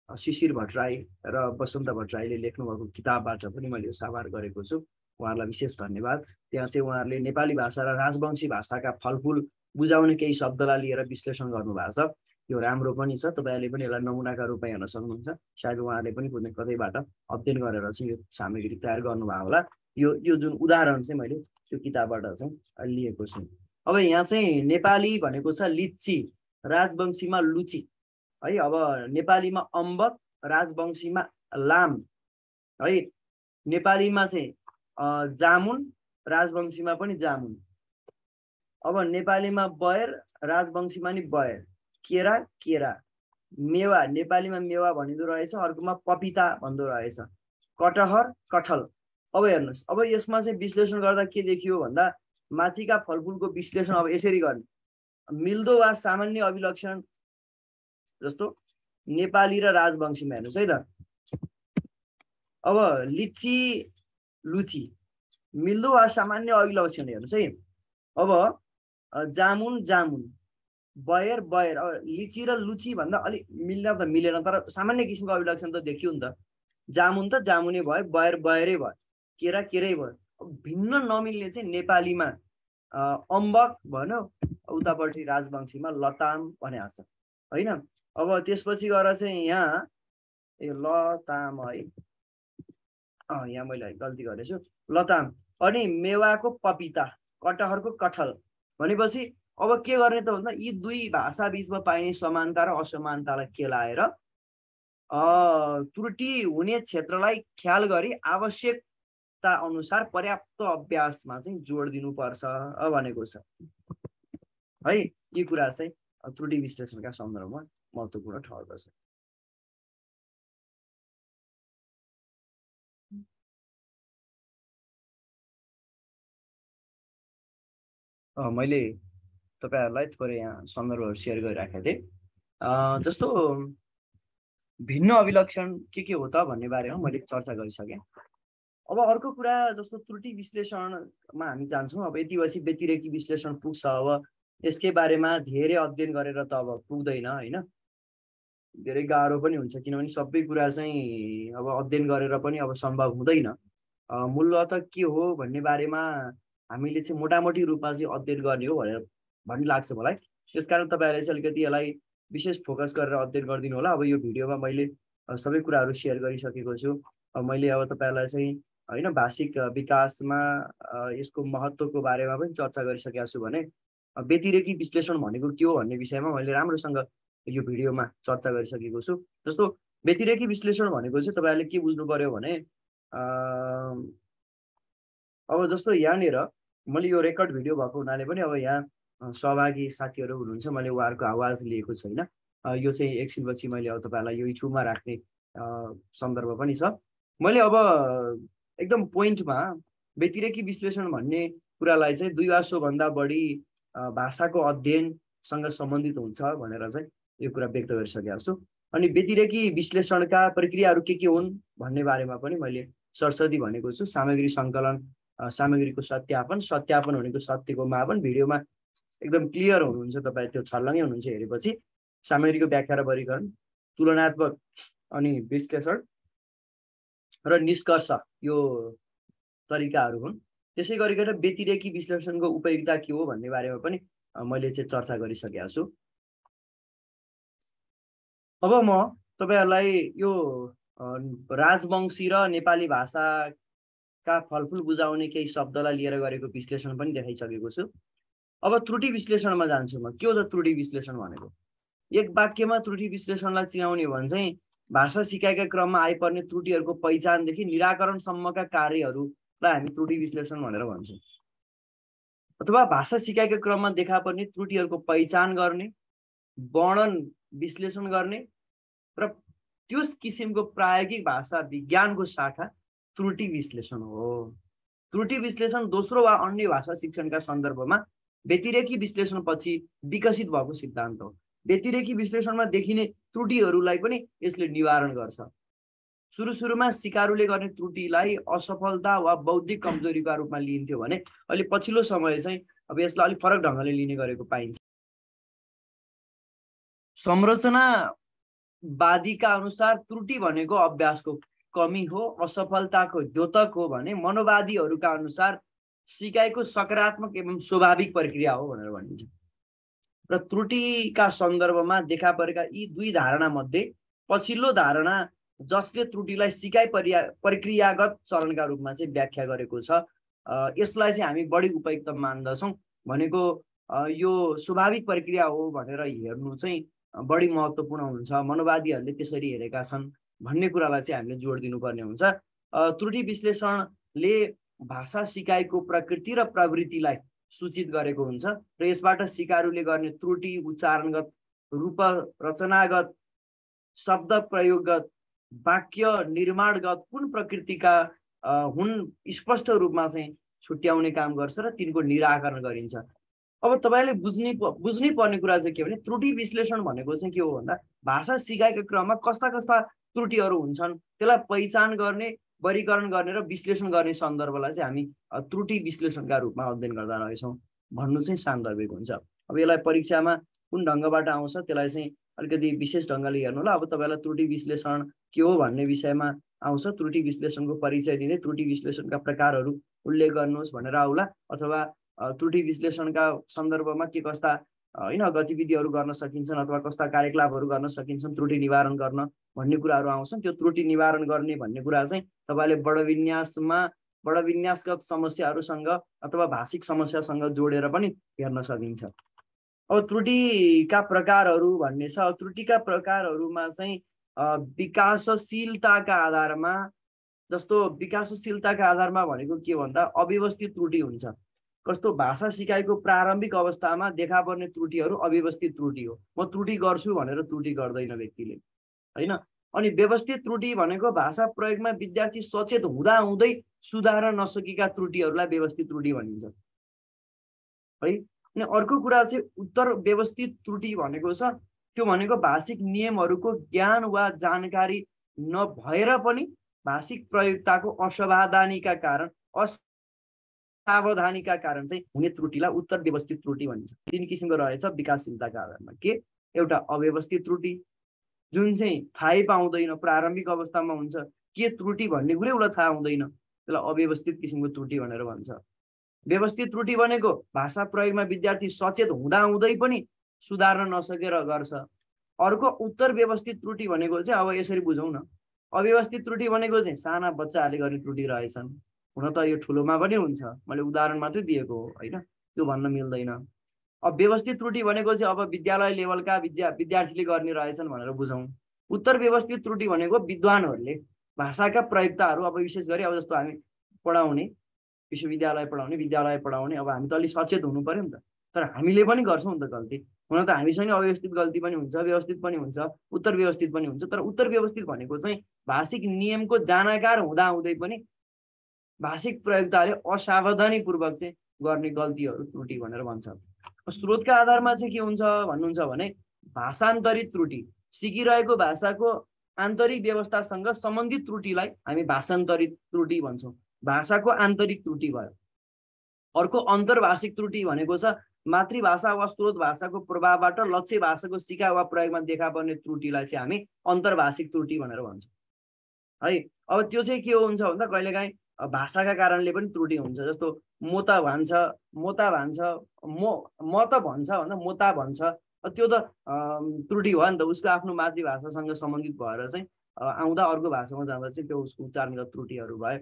शिशिर भट्टराई र वसन्त भट्टराईले लेख्नुभएको किताबबाट पनि मैले यो साभार गरेको छु। उहाँहरूलाई विशेष धन्यवाद। त्यहाँ चाहिँ उहाँहरूले नेपाली भाषा र राजवंशी भाषाका फलफुल बुझाउने केही शब्दलाई लिएर विश्लेषण गर्नुभएको छ। यो राम्रो पनि छ। तपाईँहरूले पनि यसलाई नमुनाका रूपमा हेर्न सक्नुहुन्छ। सायद उहाँहरूले पनि कुनै कतैबाट अध्ययन गरेर चाहिँ यो सामग्री तयार गर्नुभयो होला। यो जुन उदाहरण चाहिँ मैले त्यो किताबबाट चाहिँ लिएको छु। अब यहाँ चाहिँ नेपाली भनेको छ लिच्ची, राजवंशीमा लुची है। अब नेपालीमा अम्बक, राजवंशीमा लाम है। नेपालीमा चाहिँ जामुन, राजवंशीमा पनि जामुन। अब नेपालीमा बयर, राजवंशीमा नि बयर। केरा, केरा। मेवा, नेपालीमा मेवा भनिँदो रहेछ, अर्कोमा पपिता भन्दो रहेछ। कटहर, कटहल। अब हेर्नुहोस्, अब यसमा चाहिँ विश्लेषण गर्दा के देखियो भन्दा माथिका फलफुलको विश्लेषण अब यसरी गर्ने। मिल्दो वा सामान्य अभिलक्षण जस्तो नेपाली र राजवंशीमा हेर्नुहोस् है त। अब लिची, लुची, मिल्दो वा सामान्य अभिलक्षण हेर्नुहोस् है। अब जामुन, जामुन, बयर, बयर। अब लिची र लुची भन्दा अलिक मिल्न त मिलेन, तर सामान्य किसिमको अभिलक्षण त देखियो नि त। जामुन त जामुनै भयो, बयर बयरै भयो, केरा केरै भयो। अब भिन्न नमिल्ने चाहिँ नेपालीमा अम्बक भन्यो, उतापट्टि राजवंशीमा लताम भने छ होइन। अब त्यसपछि गएर चाहिँ यहाँ लताम है, यहाँ मैले गल्ती गरेछु, लताम। अनि मेवाको पपिता, कटहरको कटहल भनेपछि अब के गर्ने त भन्दा यी दुई भाषा बीचमा पाइने समानता र असमानतालाई केलाएर त्रुटि हुने क्षेत्रलाई ख्याल गरी आवश्यकता अनुसार पर्याप्त अभ्यासमा चाहिँ जोड दिनुपर्छ भनेको छ है। यी कुरा चाहिँ त्रुटि विश्लेषणका सन्दर्भमा महत्त्वपूर्ण ठहर्दछ। मैले तपाईहरुलाई थोरै यहाँ सन्दर्भहरु शेयर गरिराखेको थिएँ। जस्तो भिन्न अभिलक्षण के हो त भन्ने बारेमा मैले चर्चा गरिसकेँ। अब अर्को कुरा जस्तो त्रुटि विश्लेषणमा हामी जान्छौँ। अब यति पछि व्यतिरेकी विश्लेषण पुग्छ। अब यसकै बारेमा धेरै अध्ययन गरेर त अब पुग्दैन होइन, धेरै गाह्रो पनि हुन्छ, किनभने सबै कुरा चाहिँ अब अध्ययन गरेर पनि अब सम्भव हुँदैन। मूलत के हो भन्ने बारेमा हामीले चाहिँ मोटामोटी रूपमा चाहिँ अध्ययन गर्ने हो भनेर भन्ने लाग्छ मलाई। त्यसकारण तपाईहरुले चाहिँ अलिकति यसलाई विशेष फोकस गरेर अध्ययन गरिदिनु होला। अब यो भिडियोमा मैले सबै कुराहरू शेयर गरिसकेको छु। मैले अब तपाईहरुलाई चाहिँ होइन भाषिक विकासमा यसको महत्त्वको बारेमा पनि चर्चा गरिसकेको छु भने व्यतिरेकी विश्लेषण भनेको के हो भन्ने विषयमा मैले राम्रोसँग यो भिडियोमा चर्चा गरिसकेको छु। जस्तो व्यतिरेकी विश्लेषण भनेको चाहिँ तपाईहरुले के बुझ्नु पर्यो भने अब जस्तो यहाँनिर मैले यो रेकर्ड भिडियो भएको हुनाले पनि अब यहाँ सहभागी साथीहरू हुनुहुन्छ, मैले उहाँहरूको आवाज लिएको छैन। यो चाहिँ एकछिनपछि मैले अब तपाईहरुलाई यो युट्युबमा राख्ने सन्दर्भ पनि छ। मैले अब एकदम पोइन्टमा व्यतिरेकी विश्लेषण भन्ने कुरालाई चाहिँ 2 वा सोभन्दा बढी भाषाको अध्ययनसँग सम्बन्धित हुन्छ भनेर चाहिँ यो कुरा व्यक्त गरिसकेको छु। अनि व्यतिरेकी विश्लेषणका प्रक्रियाहरू के हुन् भन्ने बारेमा पनि मैले सरस्वती भनेको छु। सामग्री सङ्कलन, सामग्रीको सत्यापन, सत्यापन भनेको सत्यको मापन। भिडियोमा एकदम क्लियर हुनुहुन्छ तपाईँ, त्यो छर्लङ्गै हुनुहुन्छ हेरेपछि। सामग्रीको व्याख्या र वर्गीकरण, तुलनात्मक अनि विश्लेषण र निष्कर्ष यो तरिकाहरू हुन्। त्यसै गरिकन व्यतिरेकी विश्लेषणको उपयोगिता के हो भन्ने बारेमा पनि मैले चाहिँ चर्चा गरिसकेको छु। अब म तपाईहरुलाई यो राजवंशी र नेपाली भाषाका फलफुल बुझाउने केही शब्दलाई लिएर गरेको विश्लेषण पनि देखाइसकेको छु। अब त्रुटि विश्लेषणमा जान्छु म। के हो त त्रुटि विश्लेषण भनेको? एक वाक्यमा त्रुटि विश्लेषणलाई चिनाउने हो भने चाहिँ भाषा सिकाइका क्रममा आइपर्ने त्रुटिहरूको पहिचानदेखि निराकरणसम्मका कार्यहरू हामी त्रुटि विश्लेषण भनेर भन्छौँ। अथवा भाषा सिकाइको क्रममा देखा पर्ने त्रुटिहरूको पहिचान गर्ने, वर्णन विश्लेषण गर्ने र त्यस किसिमको प्रायोगिक भाषा विज्ञानको शाखा त्रुटि विश्लेषण हो। त्रुटि विश्लेषण दोस्रो वा अन्य भाषा शिक्षणका सन्दर्भमा व्यतिरेकी विश्लेषणपछि विकसित भएको सिद्धान्त हो। व्यतिरेकी विश्लेषणमा देखिने त्रुटिहरूलाई पनि यसले निवारण गर्छ। सुरुमा सिकारुले गर्ने त्रुटिलाई असफलता वा बौद्धिक कमजोरीका रूपमा लिइन्थ्यो भने अहिले पछिल्लो समय चाहिँ अब यसलाई अलिक फरक ढङ्गले लिने गरेको पाइन्छ। संरचनावादीका अनुसार त्रुटि भनेको अभ्यासको कमी हो, असफलताको द्योतक हो भने मनोवादीहरूका अनुसार सिकाइको सकारात्मक एवं स्वाभाविक प्रक्रिया हो भनेर भनिन्छ। र त्रुटिका सन्दर्भमा देखा परेका यी दुई धारणा मध्ये पछिल्लो धारणा जसले त्रुटिलाई सिकाइ प्रक्रियागत चरणका रूपमा चाहिँ व्याख्या गरेको छ, यसलाई चाहिँ हामी बढी उपयुक्त मान्दछौँ। भनेको यो स्वाभाविक प्रक्रिया हो भनेर हेर्नु चाहिँ बढी महत्त्वपूर्ण हुन्छ। मनोवादीहरूले त्यसरी हेरेका छन् भन्ने कुरालाई चाहिँ हामीले जोड दिनुपर्ने हुन्छ। त्रुटि विश्लेषणले भाषा सिकाइको प्रकृति र प्रवृत्तिलाई सूचित गरेको हुन्छ र यसबाट सिकारुले गर्ने त्रुटि उच्चारणगत, रूप रचनागत, शब्द प्रयोगगत, वाक्य निर्माणगत कुन प्रकृतिका हुन् स्पष्ट रूपमा चाहिँ छुट्याउने काम गर्छ र तिनको निराकरण गरिन्छ। अब तपाईँले बुझ्नै पर्ने कुरा चाहिँ के भने त्रुटि विश्लेषण भनेको चाहिँ के हो भन्दा भाषा सिकाइको क्रममा कस्ता कस्ता त्रुटिहरू हुन्छन् त्यसलाई पहिचान गर्ने, वर्गीकरण गर्ने र विश्लेषण गर्ने सन्दर्भलाई चाहिँ हामी त्रुटि विश्लेषणका रूपमा अध्ययन गर्दा रहेछौँ भन्नु चाहिँ सान्दर्भिक हुन्छ। अब यसलाई परीक्षामा कुन ढङ्गबाट आउँछ त्यसलाई चाहिँ अलिकति विशेष ढङ्गले हेर्नु होला। अब तपाईँलाई त्रुटि विश्लेषण के हो भन्ने विषयमा आउँछ, त्रुटि विश्लेषणको परिचय दिँदै त्रुटि विश्लेषणका प्रकारहरू उल्लेख गर्नुहोस् भनेर आउला, अथवा त्रुटि विश्लेषणका सन्दर्भमा के कस्ता गतिविधिहरू गर्न सकिन्छन् अथवा कस्ता कार्यकलापहरू गर्न सकिन्छन् त्रुटि निवारण गर्न भन्ने कुराहरू आउँछन्। त्यो त्रुटि निवारण गर्ने भन्ने कुरा चाहिँ तपाईँले बडविन्यासगत समस्याहरूसँग अथवा भाषिक समस्यासँग जोडेर पनि हेर्न सकिन्छ। अब त्रुटिका प्रकारहरू भन्ने छ। त्रुटिका प्रकारहरूमा चाहिँ विकासशीलताका आधारमा, जस्तो विकासशीलताका आधारमा भनेको के भन्दा अव्यवस्थित त्रुटि हुन्छ। कस्तो भाषा सिकाइको प्रारम्भिक अवस्थामा देखा पर्ने त्रुटिहरू अव्यवस्थित त्रुटि हो। म त्रुटि गर्छु भनेर त्रुटि गर्दैन व्यक्तिले, होइन। अनि व्यवस्थित त्रुटि भनेको भाषा प्रयोगमा विद्यार्थी सचेत हुँदा हुँदै सुधार्न नसकेका त्रुटिहरूलाई व्यवस्थित त्रुटि भनिन्छ है। अनि अर्को कुरा चाहिँ उत्तर व्यवस्थित त्रुटि भनेको छ, त्यो भनेको भाषिक नियमहरूको ज्ञान वा जानकारी नभएर पनि भाषिक प्रयोक्ताको असावधानीका कारण चाहिँ हुने त्रुटिलाई उत्तर व्यवस्थित त्रुटि भनिन्छ। तीन किसिमको रहेछ विकासशीलताका आधारमा। के एउटा अव्यवस्थित त्रुटि जुन चाहिँ थाहै पाउँदैन, प्रारम्भिक अवस्थामा हुन्छ, के त्रुटि भन्ने कुरै उसलाई थाहा हुँदैन, त्यसलाई अव्यवस्थित किसिमको त्रुटि भनेर भन्छ। व्यवस्थित त्रुटि भनेको भाषा प्रयोगमा विद्यार्थी सचेत हुँदा हुँदै पनि सुधार्न नसकेर गर्छ। अर्को उत्तर व्यवस्थित त्रुटि भनेको चाहिँ अब यसरी बुझौँ न, अव्यवस्थित त्रुटि भनेको चाहिँ साना बच्चाहरूले गर्ने त्रुटि रहेछन्। हुन त यो ठुलोमा पनि हुन्छ, मैले उदाहरण मात्रै दिएको हो होइन, त्यो भन्न मिल्दैन। अब व्यवस्थित त्रुटि भनेको चाहिँ अब विद्यालय लेभलका विद्यार्थीले गर्ने रहेछन् भनेर बुझौँ। उत्तर व्यवस्थित त्रुटि भनेको विद्वानहरूले, भाषाका प्रयोक्ताहरू, अब विशेष गरी अब जस्तो हामी पढाउने, विश्वविद्यालय पढाउने अब हामी त अलिक सचेत हुनु पर्यो नि त। तर हामीले पनि गर्छौँ नि त गल्ती। हुन त हामीसँग अव्यवस्थित गल्ती पनि हुन्छ, व्यवस्थित पनि हुन्छ, उत्तर व्यवस्थित पनि हुन्छ। तर उत्तर व्यवस्थित भनेको चाहिँ भाषिक नियमको जानकार हुँदा हुँदै पनि भाषिक प्रयोक्ताले असावधानीपूर्वक चाहिँ गर्ने गल्तीहरू त्रुटि भनेर भन्छ। स्रोतका आधारमा चाहिँ के हुन्छ भन्नुहुन्छ भने भाषान्तरित त्रुटि, सिकिरहेको भाषाको आन्तरिक व्यवस्थासँग सम्बन्धित त्रुटिलाई हामी भाषान्तरित त्रुटि भन्छौँ। भाषाको आन्तरिक त्रुटि भयो। अर्को अन्तर्भाषिक त्रुटि भनेको छ मातृभाषा वा स्रोत भाषाको प्रभावबाट लक्ष्य भाषाको सिका वा प्रयोगमा देखा पर्ने त्रुटिलाई चाहिँ हामी अन्तर्भाषिक त्रुटि भनेर भन्छौँ है। अब त्यो चाहिँ के हुन्छ भन्दा कहिलेकाहीँ भाषाका कारणले पनि त्रुटि हुन्छ। जस्तो म त भन्छ म त भन्छ भन्दा मोता भन्छ, त्यो त त्रुटि भयो नि त। उसको आफ्नो मातृभाषासँग सम्बन्धित भएर चाहिँ आउँदा अर्को भाषामा जाँदा चाहिँ त्यो उसको उच्चारणगत त्रुटिहरू भयो।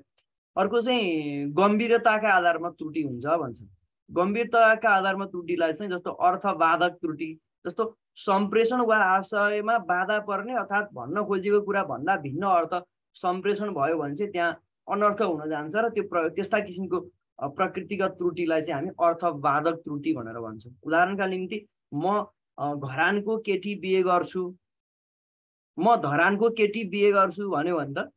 अर्को चाहिँ गम्भीरताका आधारमा त्रुटि हुन्छ भन्छ। गम्भीरताका आधारमा त्रुटिलाई चाहिँ जस्तो अर्थवादक त्रुटि, जस्तो सम्प्रेषण वा आशयमा बाधा पर्ने अर्थात् भन्न खोजेको कुरा भन्दा भिन्न अर्थ सम्प्रेषण भयो भने चाहिँ त्यहाँ अनर्थ हुन जान्छ र त्यो त्यस्ता किसिमको प्रकृतिगत त्रुटिलाई चाहिँ हामी अर्थवादक त्रुटि भनेर भन्छौँ। उदाहरणका निम्ति म घरानको केटी बिहे गर्छु, म धरानको केटी बिहे गर्छु भन्यो भने त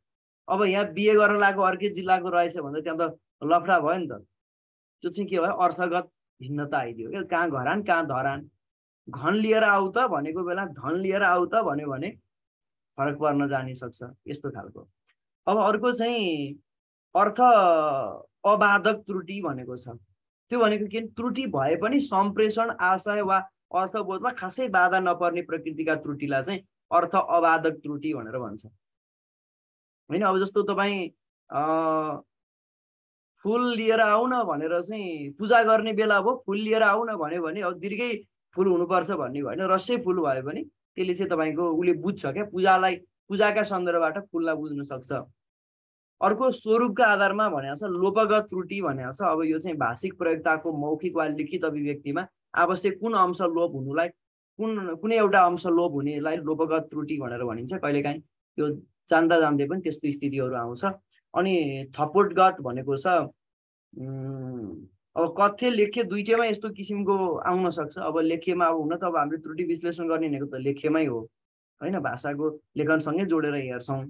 अब यहाँ बिहे गर्न लागेको अर्कै जिल्लाको रहेछ भने त त्यहाँ त लफडा भयो नि त। त्यो चाहिँ के भयो, अर्थगत भिन्नता आइदियो क्या। कहाँ घरान कहाँ धरान, घन लिएर आऊ त भनेको बेला धन लिएर आऊ त भन्यो भने फरक पर्न जाने सक्छ, यस्तो खालको। अब अर्को चाहिँ अर्थ अबाधक त्रुटि भनेको छ। त्यो भनेको के, त्रुटि भए पनि सम्प्रेषण आशय वा अर्थबोधमा खासै बाधा नपर्ने प्रकृतिका त्रुटिलाई चाहिँ अर्थ अबाधक त्रुटि भनेर भन्छ होइन। अब जस्तो तपाईँ फुल लिएर आऊ न भनेर चाहिँ पूजा गर्ने बेला भयो, फुल लिएर आऊ न भन्यो भने अब दीर्घै फुल हुनुपर्छ भन्ने होइन, रसै फुल भयो भने त्यसले चाहिँ तपाईँको उसले बुझ्छ क्या, पूजाका सन्दर्भबाट फुललाई बुझ्न सक्छ। अर्को स्वरूपका आधारमा भनेको छ लोपगत त्रुटि भनेको छ। अब यो चाहिँ भाषिक प्रयोगताको मौखिक वा लिखित अभिव्यक्तिमा आवश्यक कुन अंश लोप हुनुलाई कुनै एउटा अंश लोप हुनेलाई लोपगत त्रुटि भनेर भनिन्छ। कहिलेकाहीँ त्यो जान्दा जान्दै पनि त्यस्तो स्थितिहरू आउँछ। अनि थपोटगत भनेको छ अब कथ्य लेख्य दुईटैमा यस्तो किसिमको आउन सक्छ। अब लेख्यमा अब हुन त अब हामीले त्रुटि विश्लेषण गर्ने भनेको त लेख्यमै हो होइन, भाषाको लेखनसँगै जोडेर हेर्छौँ,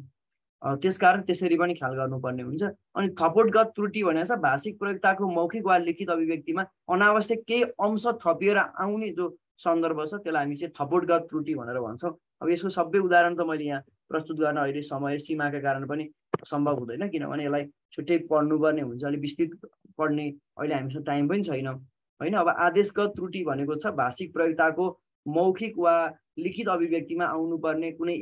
त्यसकारण त्यसरी पनि ख्याल गर्नुपर्ने हुन्छ। अनि थपोटगत त्रुटि भनेको छ भाषिक प्रयोगताको मौखिक वा लिखित अभिव्यक्तिमा अनावश्यक केही अंश थपिएर आउने जो सन्दर्भ छ त्यसलाई हामी चाहिँ थपोटगत त्रुटि भनेर भन्छौँ। अब यसको सबै उदाहरण त मैले यहाँ प्रस्तुत गर्न अहिले समय सीमाका कारण पनि सम्भव हुँदैन, किनभने यसलाई छुट्टै पढ्नुपर्ने हुन्छ, अलिक विस्तृत पढ्ने अहिले हामीसँग टाइम पनि छैन होइन। अब आदेशगत त्रुटि भनेको छ भाषिक प्रयोगताको मौखिक वा लिखित अभिव्यक्तिमा आउनुपर्ने कुनै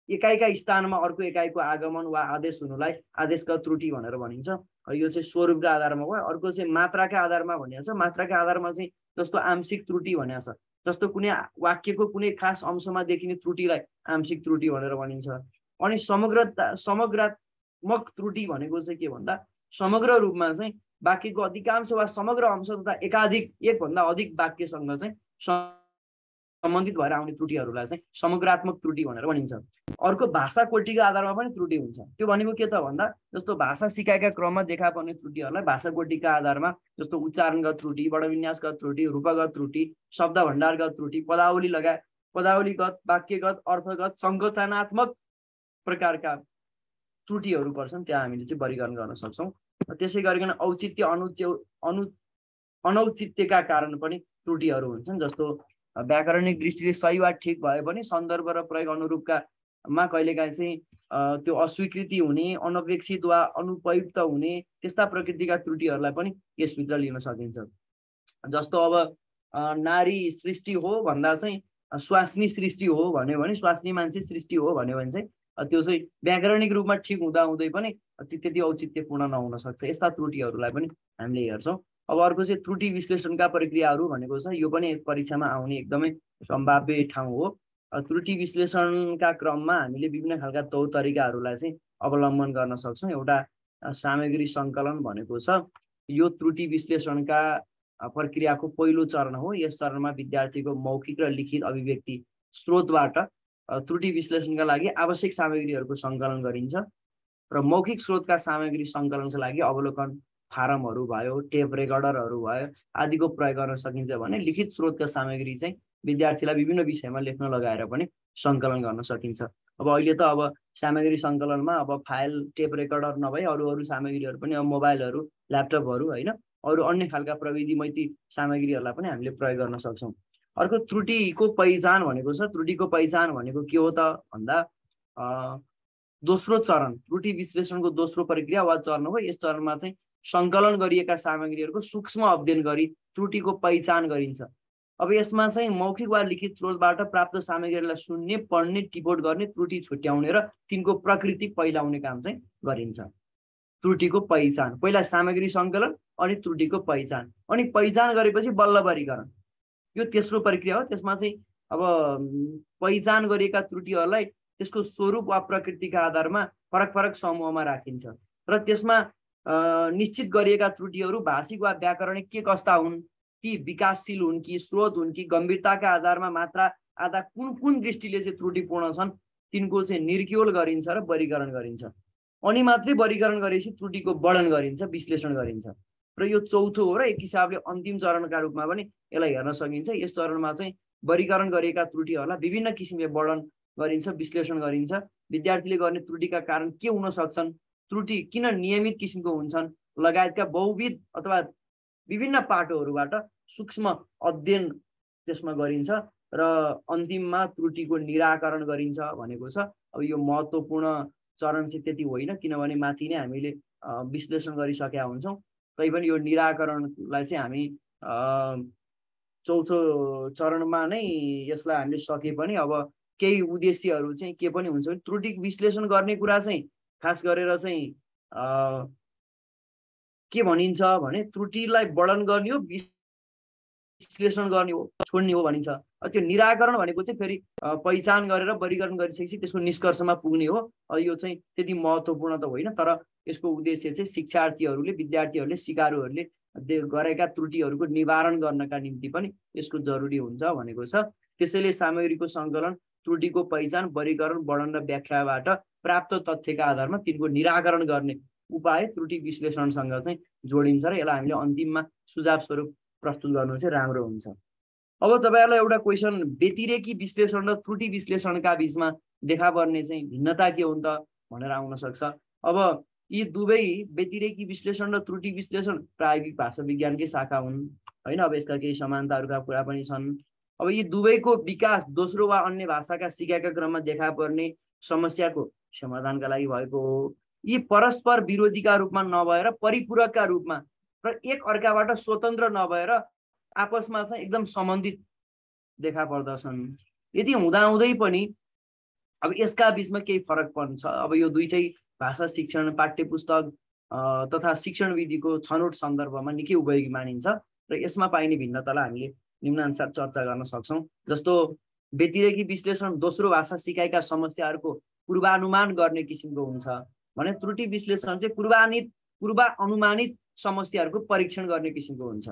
एकाइका स्थानमा अर्को एकाइको आगमन वा आदेश हुनुलाई आदेशगत त्रुटि भनेर भनिन्छ। यो चाहिँ स्वरूपका आधारमा भयो। अर्को चाहिँ मात्राका आधारमा भनिएको छ। मात्राका आधारमा चाहिँ जस्तो आंशिक त्रुटि भनेको छ, जस्तो कुनै वाक्यको कुनै खास अंशमा देखिने त्रुटिलाई आंशिक त्रुटि भनेर भनिन्छ। अनि समग्रात्मक त्रुटि भनेको चाहिँ के भन्दा समग्र रूपमा चाहिँ वाक्यको अधिकांश वा समग्र अंश तथा एकभन्दा अधिक वाक्यसँग चाहिँ सम्बन्धित भएर आउने त्रुटिहरूलाई चाहिँ समग्रात्मक त्रुटि भनेर भनिन्छ। अर्को भाषा कोटिको आधारमा पनि त्रुटि हुन्छ। त्यो भनेको के त भन्दा जस्तो भाषा सिकाइका क्रममा देखा पर्ने त्रुटिहरूलाई भाषा कोटिका आधारमा जस्तो उच्चारणगत त्रुटि, वर्णविन्यासगत त्रुटि, रूपगत त्रुटि, शब्द भण्डारगत त्रुटि, पदावली लगायत पदावलीगत, वाक्यगत, अर्थगत, सङ्गठनात्मक प्रकारका त्रुटिहरू पर्छन्, त्यहाँ हामीले चाहिँ वर्गीकरण गर्न सक्छौँ। त्यसै गरिकन औचित्य अनौचित्यका कारण पनि त्रुटिहरू हुन्छन्। जस्तो व्याकरणिक दृष्टिले सही वा ठिक भए पनि सन्दर्भ र प्रयोग अनुरूपकामा कहिलेकाहीँ चाहिँ त्यो अस्वीकृति हुने, अनपेक्षित वा अनुपयुक्त हुने त्यस्ता प्रकृतिका त्रुटिहरूलाई पनि यसभित्र लिन सकिन्छ। जस्तो अब नारी सृष्टि हो भन्दा चाहिँ स्वास्नी सृष्टि हो भन्यो भने, स्वास्नी मान्छे सृष्टि हो भन्यो भने चाहिँ त्यो चाहिँ व्याकरणिक रूपमा ठिक हुँदाहुँदै पनि त्यति औचित्यपूर्ण नहुन सक्छ। यस्ता त्रुटिहरूलाई पनि हामीले हेर्छौँ। अब अर्को चाहिँ त्रुटि विश्लेषणका प्रक्रियाहरू भनेको छ। यो पनि परीक्षामा आउने एकदमै सम्भाव्य ठाउँ हो। त्रुटि विश्लेषणका क्रममा हामीले विभिन्न खालका तौर तरिकाहरूलाई चाहिँ अवलम्बन गर्न सक्छौँ। एउटा सामग्री सङ्कलन भनेको छ। यो त्रुटि विश्लेषणका प्रक्रियाको पहिलो चरण हो। यस चरणमा विद्यार्थीको मौखिक र लिखित अभिव्यक्ति स्रोतबाट त्रुटि विश्लेषणका लागि आवश्यक सामग्रीहरूको सङ्कलन गरिन्छ र मौखिक स्रोतका सामग्री सङ्कलनका लागि अवलोकन फारमहरू भयो, टेप रेकर्डरहरू भयो आदिको प्रयोग गर्न सकिन्छ भने लिखित स्रोतका सामग्री चाहिँ विद्यार्थीलाई विभिन्न विषयमा लेख्न लगाएर पनि सङ्कलन गर्न सकिन्छ। अब अहिले त अब सामग्री सङ्कलनमा अब फाइल, टेप रेकर्डर नभई अरू सामग्रीहरू पनि अब मोबाइलहरू, ल्यापटपहरू होइन अरू अन्य खालका प्रविधिमैती सामग्रीहरूलाई पनि हामीले प्रयोग गर्न सक्छौँ। अर्को त्रुटिको पहिचान भनेको छ। त्रुटिको पहिचान भनेको के हो त भन्दा दोस्रो चरण त्रुटि विश्लेषणको दोस्रो प्रक्रिया वा चरण हो। यस चरणमा चाहिँ सङ्कलन गरिएका सामग्रीहरूको सूक्ष्म अध्ययन गरी त्रुटिको पहिचान गरिन्छ। अब यसमा चाहिँ मौखिक वा लिखित स्रोतबाट प्राप्त सामग्रीहरूलाई सुन्ने, पढ्ने, टिपोट गर्ने, त्रुटि छुट्याउने र तिनको प्रकृति पहिलाउने काम चाहिँ गरिन्छ। त्रुटिको पहिचान, पहिला सामग्री सङ्कलन अनि त्रुटिको पहिचान, अनि पहिचान गरेपछि बल्ल वर्गीकरण, यो तेस्रो प्रक्रिया हो। त्यसमा चाहिँ अब पहिचान गरिएका त्रुटिहरूलाई त्यसको स्वरूप वा प्रकृतिका आधारमा फरक फरक समूहमा राखिन्छ र त्यसमा निश्चित गरिएका त्रुटिहरू भाषिक वा व्याकरणिक के कस्ता हुन्, ती विकासशील हुन् कि स्रोत हुन् कि गम्भीरताका आधारमा मात्रा आधा कुन कुन दृष्टिले चाहिँ त्रुटिपूर्ण छन् तिनको चाहिँ निर्क्योल गरिन्छ र वर्गीकरण गरिन्छ। अनि मात्रै वर्गीकरण गरेपछि त्रुटिको वर्णन गरिन्छ, विश्लेषण गरिन्छ। र यो चौथो हो र एक हिसाबले अन्तिम चरणका रूपमा पनि यसलाई हेर्न सकिन्छ। यस चरणमा चाहिँ वर्गीकरण गरेका त्रुटिहरूलाई विभिन्न किसिमले वर्णन गरिन्छ, विश्लेषण गरिन्छ। विद्यार्थीले गर्ने त्रुटिका कारण के हुन सक्छन्, त्रुटि किन नियमित किसिमको हुन्छन् लगायतका बहुविध अथवा विभिन्न पाटोहरूबाट सूक्ष्म अध्ययन त्यसमा गरिन्छ र अन्तिममा त्रुटिको निराकरण गरिन्छ भनेको छ। अब यो महत्त्वपूर्ण चरण चाहिँ त्यति होइन, किनभने माथि नै हामीले विश्लेषण गरिसकेका हुन्छौँ। तैपनि यो निराकरणलाई चाहिँ हामी चौथो चरणमा नै यसलाई हामीले सके पनि अब केही उद्देश्यहरू चाहिँ के पनि हुन्छ भने त्रुटि विश्लेषण गर्ने कुरा चाहिँ खास गरेर चाहिँ के भनिन्छ भने त्रुटिलाई वर्णन गर्ने हो, विश्लेषण गर्ने हो, छोड्ने हो भनिन्छ। त्यो निराकरण भनेको चाहिँ फेरि पहिचान गरेर वर्गीकरण गरिसकेपछि त्यसको निष्कर्षमा पुग्ने हो। यो चाहिँ त्यति महत्त्वपूर्ण त होइन, तर यसको उद्देश्य चाहिँ शिक्षार्थीहरूले, विद्यार्थीहरूले, सिकारुहरूले गरेका त्रुटिहरूको निवारण गर्नका निम्ति पनि यसको जरुरी हुन्छ भनेको छ। त्यसैले सामग्रीको सङ्कलन, त्रुटिको पहिचान, वर्गीकरण, वर्णन र व्याख्याबाट प्राप्त तथ्यका आधारमा तिनको निराकरण गर्ने उपाय त्रुटि विश्लेषणसँग चाहिँ जोडिन्छ र यसलाई हामीले अन्तिममा सुझाव स्वरूप प्रस्तुत गर्नु चाहिँ राम्रो हुन्छ। अब तपाईहरुलाई एउटा क्वेशन, व्यतिरेकी विश्लेषण र त्रुटि विश्लेषणका बीचमा देखा पर्ने चाहिँ भिन्नता के हो त भनेर आउन सक्छ। अब यी दुवै व्यतिरेकी विश्लेषण र त्रुटि विश्लेषण प्रायोगिक भाषा विज्ञानकै शाखा हुन् हैन। अब यसका केही समानताहरूका कुरा पनि छन्। अब यी दुवैको विकास दोस्रो वा अन्य भाषाका सिकाइका क्रममा देखा पर्ने समस्याको समाधानका लागि भएको हो। यी परस्पर विरोधीका रूपमा नभएर परिपूरकका रूपमा र एक अर्काबाट स्वतन्त्र नभएर आपसमा चाहिँ एकदम सम्बन्धित देखा पर्दछन्। यदि हुँदाहुँदै पनि अब यसका बीचमा केही फरक पर्छ। अब यो दुईटै भाषा शिक्षण, पाठ्यपुस्तक तथा शिक्षण विधिको छनौट सन्दर्भमा निकै उपयोगी मानिन्छ र यसमा पाइने भिन्नतालाई हामीले निम्नानुसार चर्चा गर्न सक्छौँ। जस्तो व्यतिरेकी विश्लेषण दोस्रो भाषा सिकाइका समस्याहरूको पूर्वानुमान गर्ने किसिमको हुन्छ भने त्रुटि विश्लेषण चाहिँ पूर्वानुमानित समस्याहरूको परीक्षण गर्ने किसिमको हुन्छ।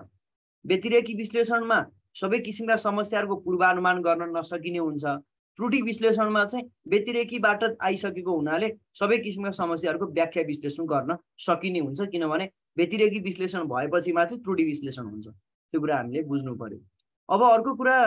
व्यतिरेकी विश्लेषणमा सबै किसिमका समस्याहरूको पूर्वानुमान गर्न नसकिने हुन्छ। त्रुटि विश्लेषणमा चाहिँ व्यतिरेकीबाट आइसकेको हुनाले सबै किसिमका समस्याहरूको व्याख्या विश्लेषण गर्न सकिने हुन्छ, किनभने व्यतिरेकी विश्लेषण भएपछि मात्रै त्रुटि विश्लेषण हुन्छ। त्यो कुरा हामीले बुझ्नु पर्यो। अब अर्को कुरा,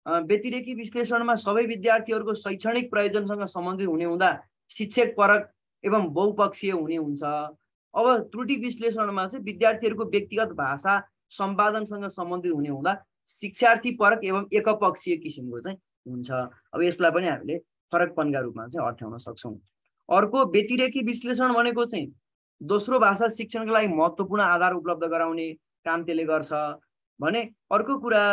व्यतिरेकी विश्लेषणमा सबै विद्यार्थीहरूको शैक्षणिक प्रयोजनसँग सम्बन्धित हुने हुँदा शिक्षक परक एवं बहुपक्षीय हुने हुन्छ। अब त्रुटि विश्लेषणमा चाहिँ विद्यार्थीहरूको व्यक्तिगत भाषा सम्पादनसँग सम्बन्धित हुने हुँदा शिक्षार्थी परक एवं एकपक्षीय किसिमको चाहिँ हुन्छ। अब यसलाई पनि हामीले फरकपनका रूपमा चाहिँ अर्थ्याउन सक्छौँ। अर्को, व्यतिरेकी विश्लेषण भनेको चाहिँ दोस्रो भाषा शिक्षणको लागि महत्त्वपूर्ण आधार उपलब्ध गराउने काम त्यसले गर्छ भने अर्को कुरा,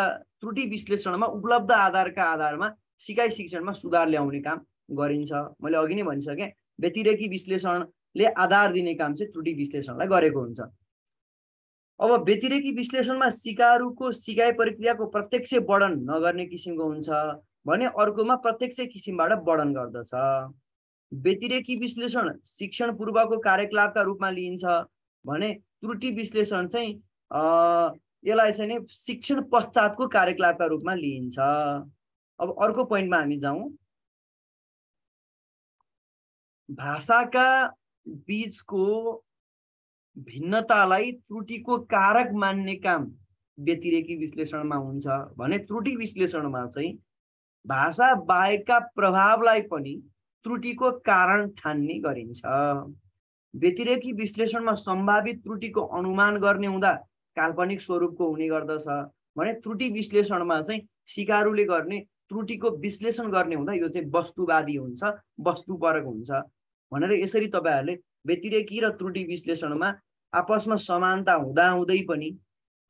त्रुटि विश्लेषणमा उपलब्ध आधारका आधारमा सिकाइ शिक्षणमा सुधार ल्याउने काम गरिन्छ। मैले अघि नै भनिसकेँ, व्यतिरेकी विश्लेषणले आधार दिने काम चाहिँ त्रुटि विश्लेषणलाई गरेको हुन्छ। अब व्यतिरेकी विश्लेषणमा सिकारुको सिकाइ प्रक्रियाको प्रत्यक्ष वर्णन नगर्ने किसिमको हुन्छ भने अर्कोमा प्रत्यक्ष किसिमबाट वर्णन गर्दछ। व्यतिरेकी विश्लेषण शिक्षण पूर्वको कार्यकलापका रूपमा लिइन्छ भने त्रुटि विश्लेषण चाहिँ यसलाई चाहिँ शिक्षण पश्चातको कार्यकलापका रूपमा लिइन्छ। अब अर्को पोइन्टमा हामी जाउँ। भाषाका बीचको भिन्नतालाई त्रुटिको कारक मान्ने काम व्यतिरेकी विश्लेषणमा हुन्छ भने त्रुटि विश्लेषणमा चाहिँ भाषा बाहेकका प्रभावलाई पनि त्रुटिको कारण ठान्ने गरिन्छ। व्यतिरेकी विश्लेषणमा सम्भावित त्रुटिको अनुमान गर्ने हुँदा काल्पनिक स्वरूपको हुने गर्दछ भने त्रुटि विश्लेषणमा चाहिँ सिकारुले गर्ने त्रुटिको विश्लेषण गर्ने हुँदा यो चाहिँ वस्तुवादी हुन्छ, वस्तुपरक हुन्छ भनेर यसरी तपाईहरुले व्यतिरेकी र त्रुटि विश्लेषणमा आपसमा समानता हुँदाहुँदै पनि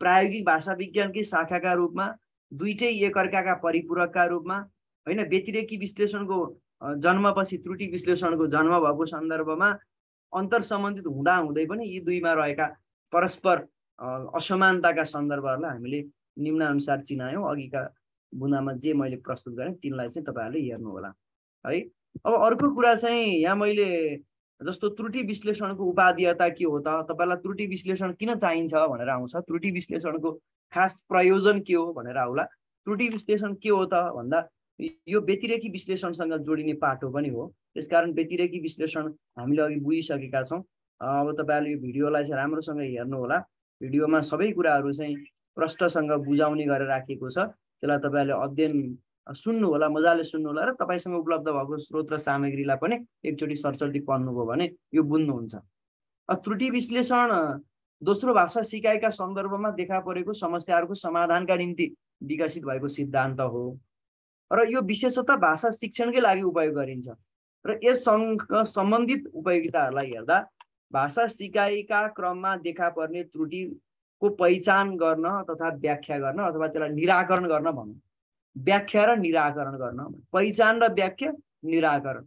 प्रायोगिक भाषा विज्ञानकै शाखाका रूपमा दुईटै एकअर्काका परिपूरकका रूपमा हैन, व्यतिरेकी विश्लेषणको जन्मपछि त्रुटि विश्लेषणको जन्म भएको सन्दर्भमा अन्तर सम्बन्धित हुँदाहुँदै पनि यी दुईमा रहेका परस्पर असमानताका सन्दर्भहरूलाई हामीले निम्नानुसार चिनायौँ। अघिका बुँदामा जे मैले प्रस्तुत गरेँ तिनलाई चाहिँ तपाईहरुले हेर्नु होला है। अब अर्को कुरा चाहिँ यहाँ मैले जस्तो त्रुटि विश्लेषणको उपादेयता के हो त, तपाईलाई त्रुटि विश्लेषण किन चाहिन्छ भनेर आउँछ। त्रुटि विश्लेषणको खास प्रयोजन के हो भनेर आउला। त्रुटि विश्लेषण के हो त भन्दा यो व्यतिरेकी विश्लेषणसँग जोडिने पाठ हो पनि हो। त्यसकारण व्यतिरेकी विश्लेषण हामीले अघि बुझिसकेका छौँ। अब तपाईँहरूले यो भिडियोलाई चाहिँ राम्रोसँग हेर्नु होला। भिडियोमा सबै कुराहरू चाहिँ प्रष्टसँग बुझाउने गरेर राखिएको छ। त्यसलाई तपाईँहरूले अध्ययन सुन्नु होला, मजाले सुन्नु होला र तपाईँसँग उपलब्ध भएको स्रोत र सामग्रीलाई पनि एकचोटि सरसर्ती पढ्नुभयो भने यो बुझ्नुहुन्छ। त्रुटि विश्लेषण दोस्रो भाषा सिकाइका सन्दर्भमा देखा परेको समस्याहरूको समाधानका निम्ति विकसित भएको सिद्धान्त हो र यो विशेषतः भाषा शिक्षणकै लागि उपयोग गरिन्छ र यससँग सम्बन्धित उपयोगिताहरूलाई हेर्दा भाषा सिकाइका क्रममा देखा पर्ने त्रुटिको पहिचान गर्न तथा व्याख्या गर्न अथवा त्यसलाई निराकरण गर्न भनौँ। व्याख्या र निराकरण गर्न, पहिचान र व्याख्या, निराकरण।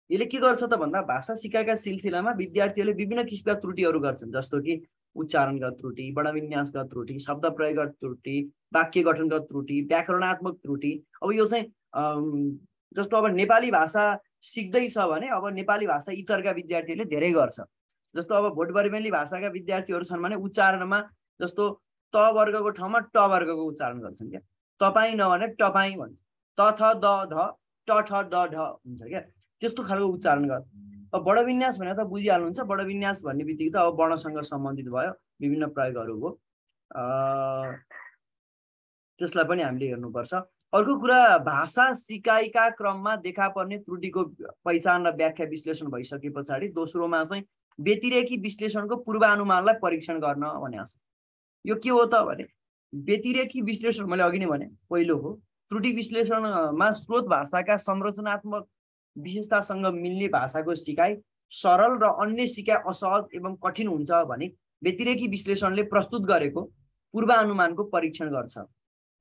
यसले के गर्छ त भन्दा भाषा सिकाइका सिलसिलामा विद्यार्थीहरूले विभिन्न किसिमका त्रुटिहरू गर्छन्, जस्तो कि उच्चारणगत त्रुटि, वर्णविन्यासगत त्रुटि, शब्द प्रयोगगत त्रुटि, वाक्य गठनगत त्रुटि, व्याकरणात्मक त्रुटि। अब यो चाहिँ जस्तो अब नेपाली भाषा सिक्दैछ भने अब नेपाली भाषा इतरका विद्यार्थीहरूले धेरै गर्छ। जस्तो अब भोटबर्मेली भाषाका विद्यार्थीहरू छन् भने उच्चारणमा जस्तो त वर्गको ठाउँमा ट वर्गको उच्चारण गर्छन् क्या। तपाईँ नभने टपाई भन्छ, त थ द ध ट ठ ड ढ हुन्छ क्या, त्यस्तो खालको उच्चारण गर्छ। अब वर्णविन्यास भने त बुझिहाल्नुहुन्छ, वर्णविन्यास भन्ने बित्तिकै त अब वर्णसँग सम्बन्धित भयो, विभिन्न प्रयोगहरू हो, त्यसलाई पनि हामीले हेर्नुपर्छ। अर्को कुरा, भाषा सिकाइका क्रममा देखा पर्ने त्रुटिको पहिचान र व्याख्या विश्लेषण भइसके पछाडि दोस्रोमा चाहिँ व्यतिरेकी विश्लेषणको पूर्वानुमानलाई परीक्षण गर्न भनेको छ। यो के हो त भने व्यतिरेकी विश्लेषण मैले अघि नै भने पहिलो हो। त्रुटि विश्लेषणमा स्रोत भाषाका संरचनात्मक विशेषतासँग मिल्ने भाषाको सिकाइ सरल र अन्य सिकाइ असहज एवं कठिन हुन्छ भने व्यतिरेकी विश्लेषणले प्रस्तुत गरेको पूर्वानुमानको परीक्षण गर्छ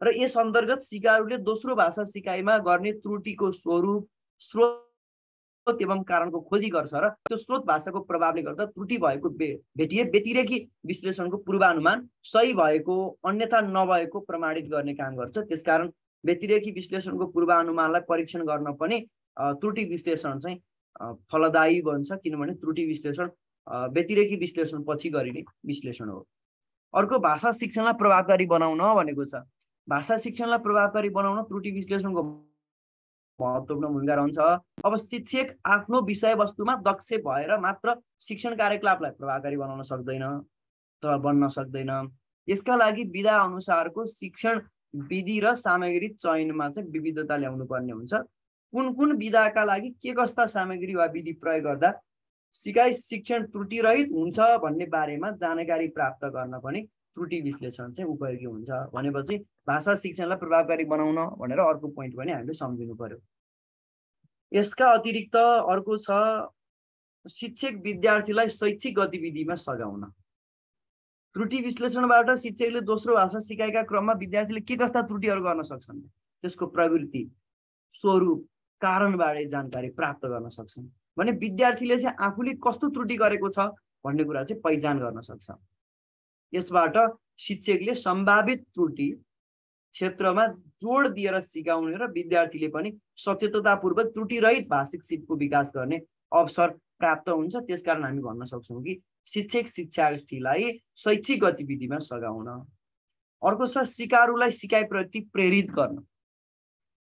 र यस अन्तर्गत सिकारुले दोस्रो भाषा सिकाइमा गर्ने त्रुटिको स्वरूप, स्रोत एवं कारणको खोजी गर्छ र त्यो स्रोत भाषाको प्रभावले गर्दा त्रुटि भएको भेटिए व्यतिरेकी विश्लेषणको पूर्वानुमान सही भएको अन्यथा नभएको प्रमाणित गर्ने काम गर्छ। त्यसकारण व्यतिरेकी विश्लेषणको पूर्वानुमानलाई परीक्षण गर्न पनि त्रुटि विश्लेषण चाहिँ फलदायी बन्छ, किनभने त्रुटि विश्लेषण व्यतिरेकी विश्लेषण पछि गरिने विश्लेषण हो। अर्को, भाषा शिक्षणलाई प्रभावकारी बनाउन भनेको छ। भाषा शिक्षणलाई प्रभावकारी बनाउन त्रुटि विश्लेषणको महत्त्वपूर्ण भूमिका रहन्छ। अब शिक्षक आफ्नो विषयवस्तुमा दक्ष भएर मात्र शिक्षण कार्यकलापलाई प्रभावकारी बनाउन सक्दैन अथवा बन्न सक्दैन। यसका लागि विधा अनुसारको शिक्षण विधि र सामग्री चयनमा चाहिँ विविधता ल्याउनु पर्ने हुन्छ। कुन कुन विधाका लागि के कस्ता सामग्री वा विधि प्रयोग गर्दा सिकाइ शिक्षण त्रुटिरहित हुन्छ भन्ने बारेमा जानकारी प्राप्त गर्न पनि त्रुटि विश्लेषण चाहिँ उपयोगी हुन्छ। भनेपछि भाषा शिक्षणलाई प्रभावकारी बनाउन भनेर अर्को पोइन्ट पनि हामीले सम्झिनु पर्यो। यसका अतिरिक्त अर्को छ शिक्षक विद्यार्थीलाई शैक्षिक गतिविधिमा सघाउन। त्रुटि विश्लेषणबाट शिक्षकले दोस्रो भाषा सिकाइका क्रममा विद्यार्थीले के कस्ता त्रुटिहरू गर्न सक्छन्, त्यसको प्रवृत्ति, स्वरूप, कारणबारे जानकारी प्राप्त गर्न सक्छन् भने विद्यार्थीले चाहिँ आफूले कस्तो त्रुटि गरेको छ भन्ने कुरा चाहिँ पहिचान गर्न सक्छ। यसबाट शिक्षकले सम्भावित त्रुटि क्षेत्रमा जोड दिएर सिकाउने र विद्यार्थीले पनि सचेततापूर्वक त्रुटिरहित भाषिक सिपको विकास गर्ने अवसर प्राप्त हुन्छ। त्यसकारण हामी भन्न सक्छौँ कि शिक्षक शिक्षार्थीलाई शैक्षिक गतिविधिमा सघाउन। अर्को छ सिकारुलाई सिकाइप्रति प्रेरित गर्न।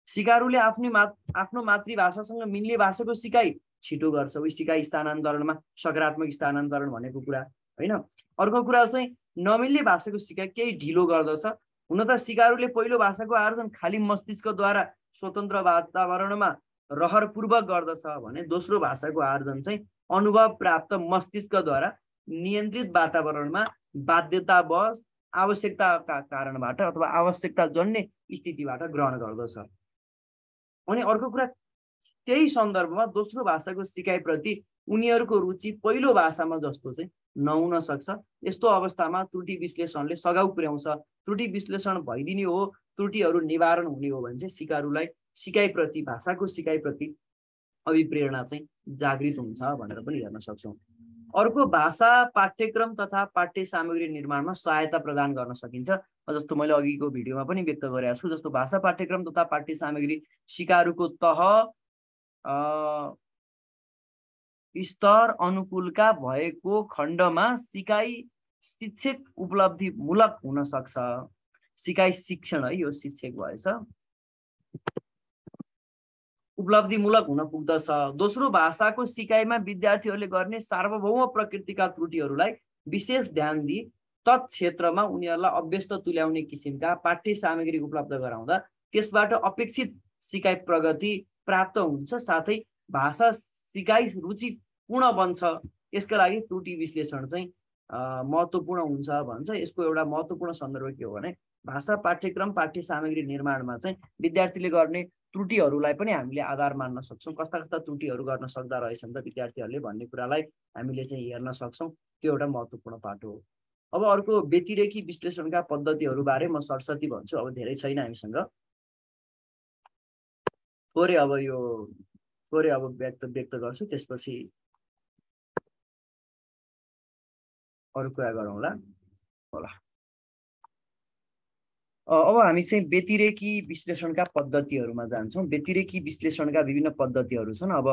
सिकारुले आफ्नो मातृभाषासँग मिल्ने भाषाको सिकाइ छिटो गर्छ। उही सिकाइ स्थानान्तरणमा सकारात्मक स्थानान्तरण भनेको कुरा होइन। अर्को कुरा चाहिँ नमिल्ने भाषाको सिकाइ केही ढिलो गर्दछ। हुन त सिकारुले पहिलो भाषाको आर्जन खाली मस्तिष्कद्वारा स्वतन्त्र वातावरणमा रहरपूर्वक गर्दछ भने दोस्रो भाषाको आर्जन चाहिँ अनुभव प्राप्त मस्तिष्कद्वारा नियन्त्रित वातावरणमा बाध्यतावश आवश्यकताका कारणबाट अथवा आवश्यकता जन्य स्थितिबाट ग्रहण गर्दछ। अनि अर्को कुरा, त्यही सन्दर्भमा दोस्रो भाषाको सिकाइप्रति उनीहरूको रुचि पहिलो भाषामा जस्तो चाहिँ नहुन सक्छ। यस्तो अवस्थामा त्रुटि विश्लेषणले सघाउ पुर्याउँछ। त्रुटि विश्लेषण भइदिने हो, त्रुटिहरू निवारण हुने हो भने चाहिँ सिकारुलाई सिकाइप्रति, भाषाको सिकाइप्रति अभिप्रेरणा चाहिँ जागृत हुन्छ भनेर पनि हेर्न सक्छौँ। अर्को, भाषा पाठ्यक्रम तथा पाठ्य सामग्री निर्माणमा सहायता प्रदान गर्न सकिन्छ। जस्तो मैले अघिको भिडियोमा पनि व्यक्त गरेको छु, जस्तो भाषा पाठ्यक्रम तथा पाठ्य सामग्री सिकारुको तह स्तर अनुकूलका भएको खण्डमा सिकाइ शिक्षक उपलब्धिमूलक हुन सक्छ। सिकाइ शिक्षण है, यो शिक्षक भएछ। उपलब्धिमूलक हुन पुग्दछ। दोस्रो, भाषाको सिकाइमा विद्यार्थीहरूले गर्ने सार्वभौम प्रकृतिका त्रुटिहरूलाई विशेष ध्यान दिई तत् क्षेत्रमा उनीहरूलाई अभ्यस्त तुल्याउने किसिमका पाठ्य सामग्री उपलब्ध गराउँदा त्यसबाट अपेक्षित सिकाइ प्रगति प्राप्त हुन्छ, साथै भाषा सिकाइ रुचिपूर्ण बन्छ। यसका लागि त्रुटि विश्लेषण चाहिँ महत्त्वपूर्ण हुन्छ भन्छ। यसको एउटा महत्त्वपूर्ण सन्दर्भ के हो भने भाषा पाठ्यक्रम पाठ्य सामग्री निर्माणमा चाहिँ विद्यार्थीले गर्ने त्रुटिहरूलाई पनि हामीले आधार मान्न सक्छौँ। कस्ता कस्ता त्रुटिहरू गर्न सक्दा रहेछन् त विद्यार्थीहरूले भन्ने कुरालाई हामीले चाहिँ हेर्न सक्छौँ। त्यो एउटा महत्त्वपूर्ण पाटो हो। अब अर्को व्यतिरेकी विश्लेषणका पद्धतिहरूबारे म सरसर्ती भन्छु। अब धेरै छैन हामीसँग, थोरै अब व्यक्त गर्छु, त्यसपछि अरू कुरा गरौँला होला। अब हामी चाहिँ व्यतिरेकी विश्लेषणका पद्धतिहरूमा जान्छौँ। व्यतिरेकी विश्लेषणका विभिन्न पद्धतिहरू छन्। अब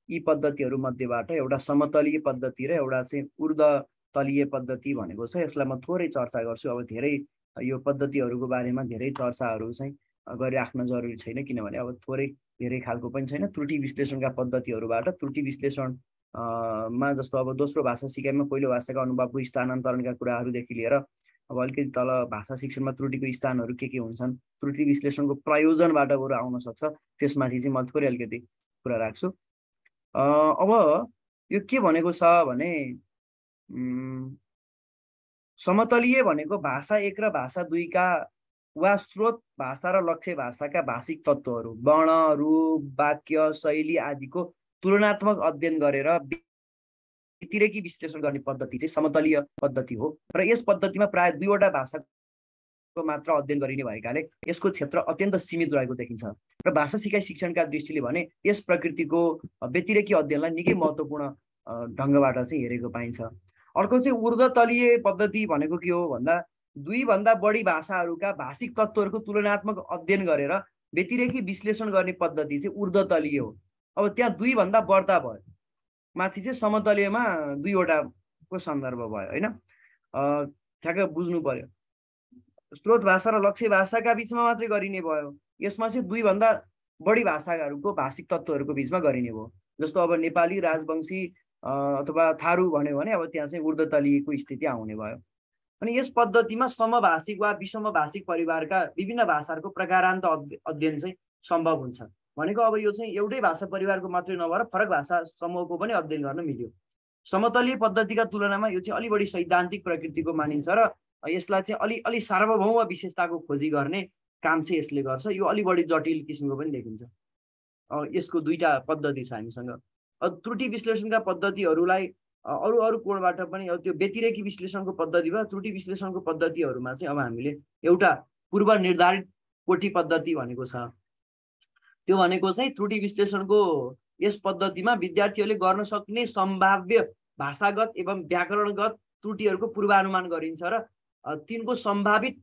यी पद्धतिहरू मध्येबाट एउटा समतलीय पद्धति र एउटा चाहिँ ऊर्ध्वतलीय पद्धति भनेको छ। यसलाई म थोरै चर्चा गर्छु। अब धेरै यो पद्धतिहरूको बारेमा धेरै चर्चाहरू चाहिँ गरिराख्न जरुरी छैन, किनभने अब धेरै खालको पनि छैन। त्रुटि विश्लेषणका पद्धतिहरूबाट त्रुटि विश्लेषण मा जस्तो अब दोस्रो भाषा सिकाइमा पहिलो भाषाका अनुभवको स्थानान्तरणका कुराहरूदेखि लिएर अब अलिकति तल भाषा शिक्षणमा त्रुटिको स्थानहरू के हुन्छन्, त्रुटि विश्लेषणको प्रयोजनबाट बरु आउन सक्छ, त्यसमाथि चाहिँ म थोरै अलिकति कुरा राख्छु। अब यो के भनेको छ भने समतलीय भनेको भाषा 1 र भाषा 2 का वा स्रोत भाषा र लक्ष्य भाषाका भाषिक तत्त्वहरू, वर्ण, रूप, वाक्य, शैली आदिको तुलनात्मक अध्ययन गरेर व्यतिरेकी विश्लेषण गर्ने पद्धति चाहिँ समतलीय पद्धति हो। र यस पद्धतिमा प्राय 2वटा भाषाको मात्र अध्ययन गरिने भएकाले यसको क्षेत्र अत्यन्त सीमित रहेको देखिन्छ। र भाषा सिकाइ शिक्षणका दृष्टिले भने यस प्रकृतिको व्यतिरेकी अध्ययनलाई निकै महत्त्वपूर्ण ढङ्गबाट चाहिँ हेरेको पाइन्छ। अर्को चाहिँ ऊर्ध्वतलीय पद्धति भनेको के हो भन्दा 2 भन्दा बढी भाषाहरूका भाषिक तत्त्वहरूको तुलनात्मक अध्ययन गरेर व्यतिरेकी विश्लेषण गर्ने पद्धति चाहिँ ऊर्ध्वतलीय हो। अब त्यहाँ 2 भन्दा बढ्ता भयो, माथि चाहिँ समतलीयमा 2वटाको सन्दर्भ भयो हैन। ठ्याक्क बुझ्नु पर्यो। स्रोत भाषा र लक्ष्य भाषाका बीचमा मात्रै गरिने भयो। यसमा चाहिँ 2 भन्दा बढी भाषाहरूको भाषिक तत्त्वहरूको बीचमा गरिने भयो। जस्तो अब नेपाली, राजवंशी अथवा थारू भन्यो भने अब त्यहाँ चाहिँ ऊर्ध्वतलीयको स्थिति आउने भयो। अनि यस पद्धतिमा समभाषिक वा विषम भाषिक परिवारका विभिन्न भाषाहरूको प्रकारान्त अध्ययन चाहिँ सम्भव हुन्छ। भनेको अब यो चाहिँ एउटै भाषा परिवारको मात्रै नभएर फरक भाषा समूहको पनि अध्ययन गर्न मिल्यो। समतलीय पद्धतिका तुलनामा यो चाहिँ अलि बढी सैद्धान्तिक प्रकृतिको मानिन्छ र यसलाई चाहिँ अलि सार्वभौम विशेषताको खोजी गर्ने काम चाहिँ यसले गर्छ। यो अलि बढी जटिल किसिमको पनि देखिन्छ। यसको 2टा पद्धति छ हामीसँग। त्रुटि विश्लेषणका पद्धतिहरूलाई अरू कोणबाट पनि त्यो व्यतिरेकी विश्लेषणको पद्धति वा त्रुटि विश्लेषणको पद्धतिहरूमा चाहिँ अब हामीले एउटा पूर्व निर्धारित कोटि पद्धति भनेको छ। त्यो भनेको चाहिँ त्रुटि विश्लेषणको यस पद्धतिमा विद्यार्थीहरूले गर्न सक्ने सम्भाव्य भाषागत एवं व्याकरणगत त्रुटिहरूको पूर्वानुमान गरिन्छ र तिनको सम्भावित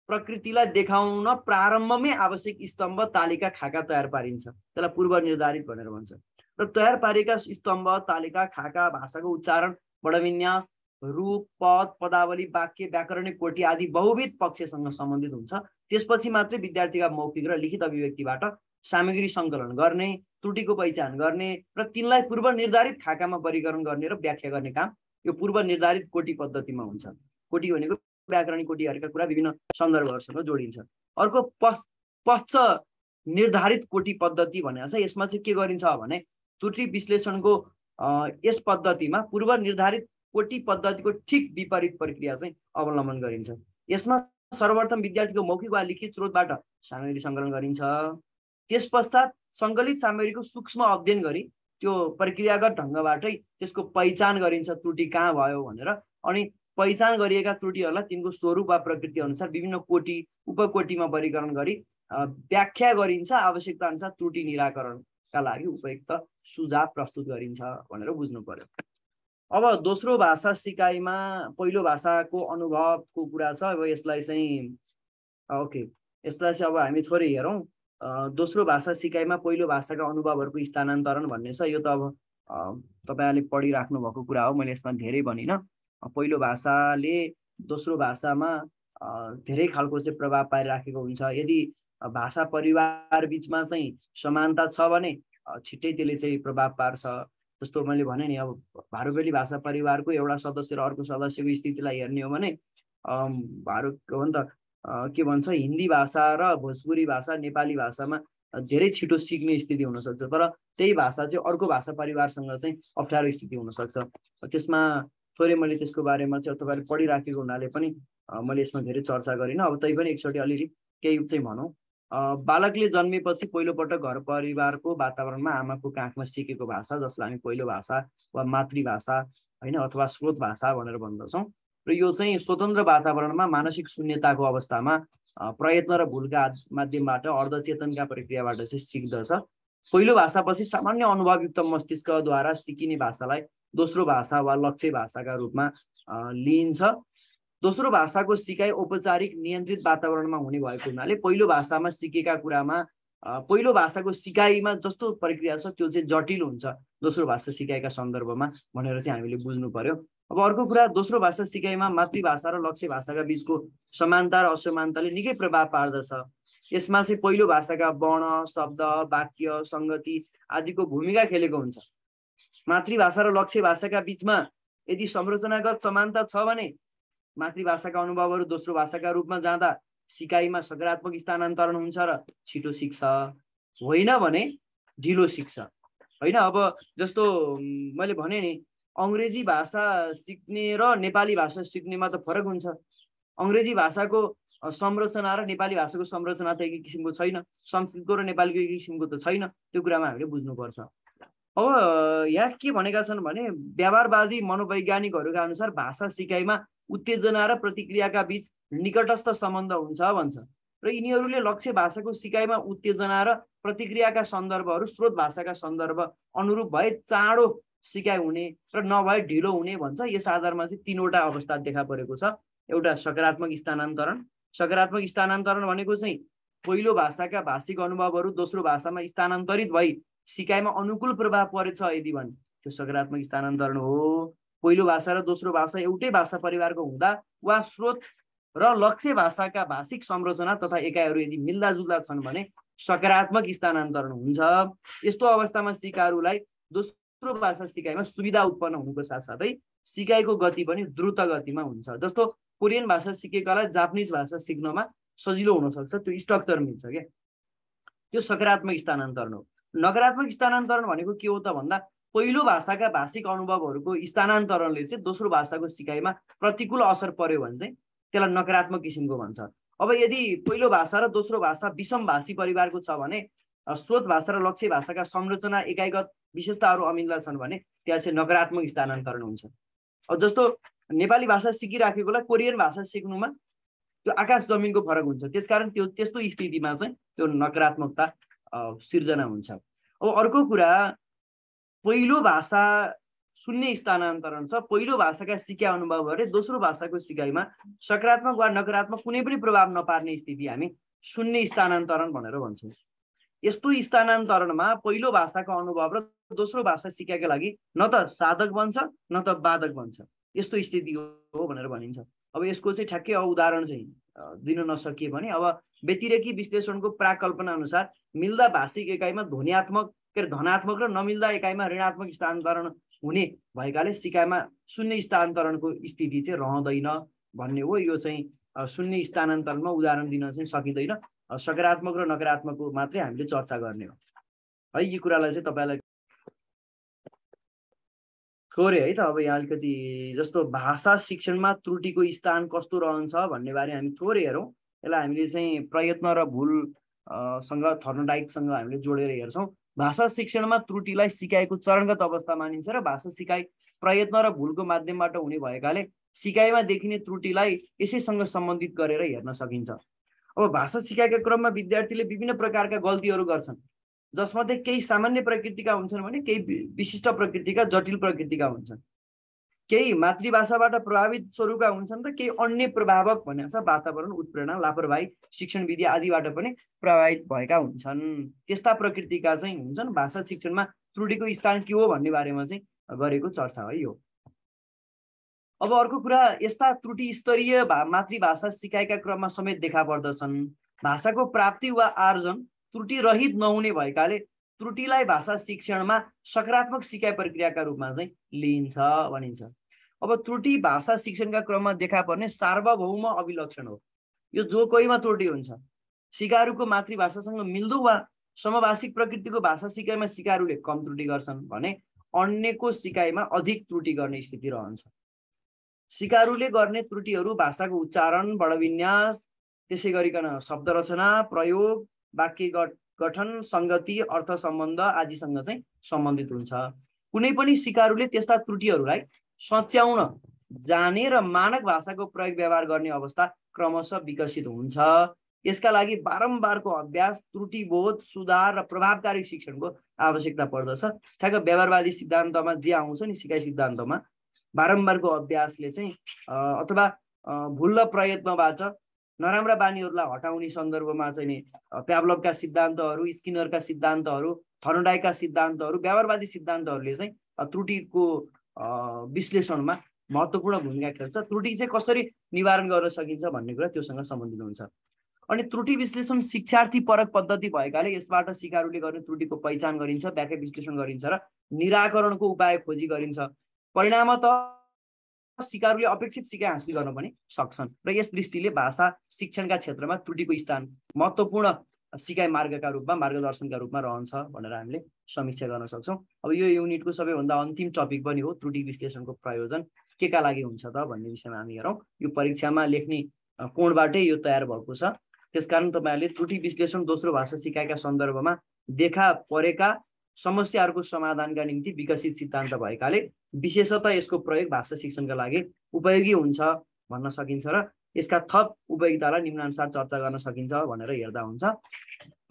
प्रकृतिलाई देखाउन प्रारम्भमै आवश्यक स्तम्भ, तालिका, खाका तयार पारिन्छ। त्यसलाई पूर्व निर्धारित भनेर भन्छ। र तयार पारिएका स्तम्भ, तालिका, खाका भाषाको उच्चारण, वर्णविन्यास, रूप, पद, पदावली, वाक्य, व्याकरणिक कोटि आदि बहुविध पक्षसँग सम्बन्धित हुन्छ। त्यसपछि मात्रै विद्यार्थीका मौखिक र लिखित अभिव्यक्तिबाट सामग्री सङ्कलन गर्ने, त्रुटिको पहिचान गर्ने र तिनलाई पूर्व निर्धारित खाकामा वर्गीकरण गर्ने र व्याख्या गर्ने काम यो पूर्व निर्धारित कोटि पद्धतिमा हुन्छ। कोटि भनेको व्याकरणिक कोटिहरूका कुरा विभिन्न सन्दर्भहरूसँग जोडिन्छ। अर्को पश्च निर्धारित कोटि पद्धति भनेको छ। यसमा चाहिँ के गरिन्छ भने त्रुटि विश्लेषणको यस पद्धतिमा पूर्व निर्धारित कोटि पद्धतिको ठिक विपरीत प्रक्रिया चाहिँ अवलम्बन गरिन्छ। यसमा सर्वप्रथम विद्यार्थीको मौखिक वा लिखित स्रोतबाट सामग्री सङ्कलन गरिन्छ। त्यसपश्चात सङ्कलित सामग्रीको सूक्ष्म अध्ययन गरी त्यो प्रक्रियागत ढङ्गबाटै त्यसको पहिचान गरिन्छ, त्रुटि कहाँ भयो भनेर। अनि पहिचान गरिएका त्रुटिहरूलाई तिनको स्वरूप वा प्रकृति अनुसार विभिन्न कोटि उपकोटिमा वर्गीकरण गरी व्याख्या गरिन्छ। आवश्यकता अनुसार त्रुटि निराकरणका लागि उपयुक्त सुझाव प्रस्तुत गरिन्छ भनेर बुझ्नु पर्यो। अब दोस्रो भाषा सिकाइमा पहिलो भाषाको अनुभवको कुरा छ। अब यसलाई चाहिँ अब हामी थोरै हेरौँ। दोस्रो भाषा सिकाइमा पहिलो भाषाका अनुभवहरूको स्थानान्तरण भन्ने छ। यो त अब तपाईँहरूले पढिराख्नु भएको कुरा हो, मैले यसमा धेरै भनिनँ। पहिलो भाषाले दोस्रो भाषामा धेरै खालको चाहिँ प्रभाव पारिराखेको हुन्छ। यदि भाषा परिवार बिचमा चाहिँ समानता छ भने छिट्टै त्यसले चाहिँ प्रभाव पार्छ। जस्तो मैले भने नि, अब भारुपेली भाषा परिवारको एउटा सदस्य र अर्को सदस्यको स्थितिलाई हेर्ने हो भने हो नि त के भन्छ, हिन्दी भाषा र भोजपुरी भाषा नेपाली भाषामा धेरै छिटो सिक्ने स्थिति हुनसक्छ, तर त्यही भाषा चाहिँ अर्को भाषा परिवारसँग चाहिँ अप्ठ्यारो स्थिति हुनसक्छ। त्यसमा थोरै मैले त्यसको बारेमा चाहिँ तपाईँले पढिराखेको हुनाले पनि मैले यसमा धेरै चर्चा गरिनँ। अब तैपनि एकचोटि अलिअलि केही चाहिँ भनौँ। बालकले जन्मेपछि पहिलोपटक घर परिवारको वातावरणमा आमाको काखमा सिकेको भाषा, जसलाई हामी पहिलो भाषा वा मातृभाषा होइन अथवा स्रोत भाषा भनेर भन्दछौँ, र यो चाहिँ स्वतन्त्र वातावरणमा मानसिक शून्यताको अवस्थामा प्रयत्न र भुलका माध्यमबाट अर्धचेतनका प्रक्रियाबाट चाहिँ सिक्दछ। पहिलो भाषापछि सामान्य अनुभवयुक्त मस्तिष्कद्वारा सिकिने भाषालाई दोस्रो भाषा वा लक्ष्य भाषाका रूपमा लिइन्छ। दोस्रो भाषाको सिकाइ औपचारिक नियन्त्रित वातावरणमा हुने भएको हुनाले पहिलो भाषामा सिकेका कुरामा पहिलो भाषाको सिकाइमा जस्तो प्रक्रिया छ त्यो चाहिँ जटिल हुन्छ दोस्रो भाषा सिकाइका सन्दर्भमा भनेर चाहिँ हामीले बुझ्नु पर्यो। अब अर्को कुरा, दोस्रो भाषा सिकाइमा मातृभाषा र लक्ष्य भाषाका बीचको समानता र असमानताले निकै प्रभाव पार्दछ। यसमा चाहिँ पहिलो भाषाका वर्ण, शब्द, वाक्य, सङ्गति आदिको भूमिका खेलेको हुन्छ। मातृभाषा र लक्ष्य भाषाका बीचमा यदि संरचनागत समानता छ भने मातृभाषाका अनुभवहरू दोस्रो भाषाका रूपमा जाँदा सिकाइमा सकारात्मक स्थानान्तरण हुन्छ र छिटो सिक्छ, होइन भने ढिलो सिक्छ होइन। अब जस्तो मैले भने नि, अङ्ग्रेजी भाषा सिक्ने र नेपाली भाषा सिक्नेमा त फरक हुन्छ। अङ्ग्रेजी भाषाको संरचना र नेपाली भाषाको संरचना त एकै किसिमको छैन, संस्कृतको र नेपालीको एकै किसिमको त छैन, त्यो कुरामा हामीले बुझ्नुपर्छ। अब यहाँ के भनेका छन् भने व्यवहारवादी मनोवैज्ञानिकहरूका अनुसार भाषा सिकाइमा उत्तेजना र प्रतिक्रियाका बीच निकटस्थ सम्बन्ध हुन्छ भन्छ, र यिनीहरूले लक्ष्य भाषाको सिकाइमा उत्तेजना र प्रतिक्रियाका सन्दर्भहरू स्रोत भाषाका सन्दर्भ अनुरूप भए चाँडो सिकाइ हुने र नभए ढिलो हुने भन्छ। यस आधारमा चाहिँ तीनवटा अवस्था देखा परेको छ। एउटा सकारात्मक स्थानान्तरण। सकारात्मक स्थानान्तरण भनेको चाहिँ पहिलो भाषाका भाषिक अनुभवहरू दोस्रो भाषामा स्थानान्तरित भई सिकाइमा अनुकूल प्रभाव परेछ यदि भने त्यो सकारात्मक स्थानान्तरण हो। पहिलो भाषा र दोस्रो भाषा एउटै भाषा परिवारको हुँदा वा स्रोत र लक्ष्य भाषाका भाषिक संरचना तथा एकाइहरू यदि मिल्दाजुल्दा छन् भने सकारात्मक स्थानान्तरण हुन्छ। यस्तो अवस्थामा सिकारुलाई दोस्रो भाषा सिकाइमा सुविधा उत्पन्न हुनुको साथसाथै सिकाइको गति पनि द्रुत गतिमा हुन्छ। जस्तो कोरियन भाषा सिकेकालाई जापानिज भाषा सिक्नमा सजिलो हुनसक्छ, त्यो स्ट्रक्चर मिल्छ क्या, त्यो सकारात्मक स्थानान्तरण हो। नकारात्मक स्थानान्तरण भनेको के हो त भन्दा पहिलो भाषाका भाषिक अनुभवहरूको स्थानान्तरणले चाहिँ दोस्रो भाषाको सिकाइमा प्रतिकूल असर पर्यो भने चाहिँ त्यसलाई नकारात्मक किसिमको भन्छ। अब यदि पहिलो भाषा र दोस्रो भाषा विषम भाषी परिवारको छ भने स्रोत भाषा र लक्ष्य भाषाका संरचना एकाइगत विशेषताहरू अमिल्दा छन् भने त्यहाँ चाहिँ नकारात्मक स्थानान्तरण हुन्छ। अब जस्तो नेपाली भाषा सिकिराखेकोलाई कोरियन भाषा सिक्नुमा त्यो आकाश जमिनको फरक हुन्छ, त्यसकारण त्यो त्यस्तो स्थितिमा चाहिँ त्यो नकारात्मकता सिर्जना हुन्छ। अब अर्को कुरा, पहिलो भाषा शून्य स्थानान्तरण छ। पहिलो भाषाका सिका अनुभवहरूले दोस्रो भाषाको सिकाइमा सकारात्मक वा नकारात्मक कुनै पनि प्रभाव नपार्ने स्थिति हामी शून्य स्थानान्तरण भनेर भन्छौँ। यस्तो स्थानान्तरणमा पहिलो भाषाको अनुभव र दोस्रो भाषा सिकाइका लागि न त साधक बन्छ न त बाधक बन्छ, यस्तो स्थिति हो भनेर भनिन्छ। अब यसको चाहिँ ठ्याक्कै उदाहरण चाहिँ दिन नसकिए पनि अब व्यतिरेकी विश्लेषणको प्राकल्पना अनुसार मिल्दा भाषिक एकाइमा धनात्मक र नमिल्दा एकाइमा ऋणात्मक स्थानान्तरण हुने भएकाले सिकाइमा शून्य स्थानान्तरणको स्थिति चाहिँ रहँदैन भन्ने हो। यो चाहिँ शून्य स्थानान्तरणमा उदाहरण दिन चाहिँ सकिँदैन, सकारात्मक र नकारात्मकको मात्रै हामीले चर्चा गर्ने हो है। यो कुरालाई चाहिँ तपाईँलाई थोरै है त अब यहाँ अलिकति जस्तो भाषा शिक्षणमा त्रुटिको स्थान कस्तो रहन्छ भन्ने बारे हामी थोरै हेरौँ। यसलाई हामीले चाहिँ प्रयत्न र भुल सँग थर्नडाइकसँग हामीले जोडेर हेर्छौँ। भाषा शिक्षणमा त्रुटिलाई सिकाइको चरणगत अवस्था मानिन्छ र भाषा सिकाइ प्रयत्न र भुलको माध्यमबाट हुने भएकाले सिकाइमा देखिने त्रुटिलाई यसैसँग सम्बन्धित गरेर हेर्न सकिन्छ। अब भाषा सिकाइका क्रममा विद्यार्थीले विभिन्न प्रकारका गल्तीहरू गर्छन्, जसमध्ये केही सामान्य प्रकृतिका हुन्छन् भने केही विशिष्ट प्रकृतिका, जटिल प्रकृतिका हुन्छन्। केही मातृभाषाबाट प्रभावित स्वरूपका हुन्छन् त केही अन्य प्रभावक भनेको छ वातावरण, उत्प्रेरणा, लापरवाही, शिक्षण विधि आदिबाट पनि प्रभावित भएका हुन्छन्। त्यस्ता प्रकृतिका चाहिँ हुन्छन्। भाषा शिक्षणमा त्रुटिको स्थान के हो भन्ने बारेमा चाहिँ गरेको चर्चा है यो। अब अर्को कुरा, यस्ता त्रुटि स्तरीय मातृभाषा सिकाइका क्रममा समेत देखा पर्दछन्। भाषाको प्राप्ति वा आर्जन त्रुटि रहित नहुने भएकाले त्रुटिलाई भाषा शिक्षणमा सकारात्मक सिकाइ प्रक्रियाका रूपमा चाहिँ लिइन्छ भनिन्छ। अब त्रुटि भाषा शिक्षणका क्रममा देखा पर्ने सार्वभौम अभिलक्षण हो। यो जो कोहीमा त्रुटि हुन्छ, सिकारुको मातृभाषासँग मिल्दो वा समभाषिक प्रकृतिको भाषा सिकाइमा सिकारुले कम त्रुटि गर्छन् भने अन्यको सिकाइमा अधिक त्रुटि गर्ने स्थिति रहन्छ। सिकारुले गर्ने त्रुटिहरू भाषाको उच्चारण, वर्णविन्यास, त्यसै गरिकन शब्द रचना, प्रयोग, वाक्य गठन, संगति, अर्थ सम्बन्ध आदिसँग चाहिँ सम्बन्धित हुन्छ। कुनै पनि सिकारुले त्यस्ता त्रुटिहरूलाई सच्याउन जाने र मानक भाषाको प्रयोग व्यवहार गर्ने अवस्था क्रमशः विकसित हुन्छ। यसका लागि बारम्बारको अभ्यास, त्रुटिबोध, सुधार र प्रभावकारी शिक्षणको आवश्यकता पर्दछ। ठ्याक्क व्यवहारवादी सिद्धान्तमा जे आउँछ नि, सिकाइ सिद्धान्तमा बारम्बारको अभ्यासले चाहिँ अथवा भुल र प्रयत्नबाट नराम्रा बानीहरूलाई हटाउने सन्दर्भमा चाहिँ नि प्याभलोभका सिद्धान्तहरू, स्किनरका सिद्धान्तहरू, थर्नडाइकका सिद्धान्तहरू, व्यवहारवादी सिद्धान्तहरूले चाहिँ त्रुटिको विश्लेषणमा महत्त्वपूर्ण भूमिका खेल्छ। त्रुटि चाहिँ कसरी निवारण गर्न सकिन्छ भन्ने कुरा त्योसँग सम्बन्धित हुन्छ। अनि त्रुटि विश्लेषण शिक्षार्थी परक पद्धति भएकाले यसबाट सिकारुले गर्ने त्रुटिको पहिचान गरिन्छ, व्याख्या विश्लेषण गरिन्छ र निराकरणको उपाय खोजी गरिन्छ। परिणामतः सिकारुले अपेक्षित सिकाइ हासिल गर्न पनि सक्छन् र यस दृष्टिले भाषा शिक्षणका क्षेत्रमा त्रुटिको स्थान महत्त्वपूर्ण सिकाइ मार्गका रूपमा, मार्गदर्शनका रूपमा रहन्छ भनेर हामीले समीक्षा गर्न सक्छौँ। अब यो युनिटको सबैभन्दा अन्तिम टपिक पनि हो, त्रुटि विश्लेषणको प्रयोजन के का लागि हुन्छ त भन्ने विषयमा हामी हेरौँ। यो परीक्षामा लेख्ने कोणबाटै यो तयार भएको छ। त्यसकारण तपाईँहरूले त्रुटि विश्लेषण दोस्रो भाषा सिकाइका सन्दर्भमा देखा परेका समस्याहरूको समाधानका निम्ति विकसित सिद्धान्त भएकाले विशेषतः यसको प्रयोग भाषा शिक्षणका लागि उपयोगी हुन्छ भन्न सकिन्छ र यसका थप उपयोगितालाई निम्नानुसार चर्चा गर्न सकिन्छ भनेर हेर्दा हुन्छ।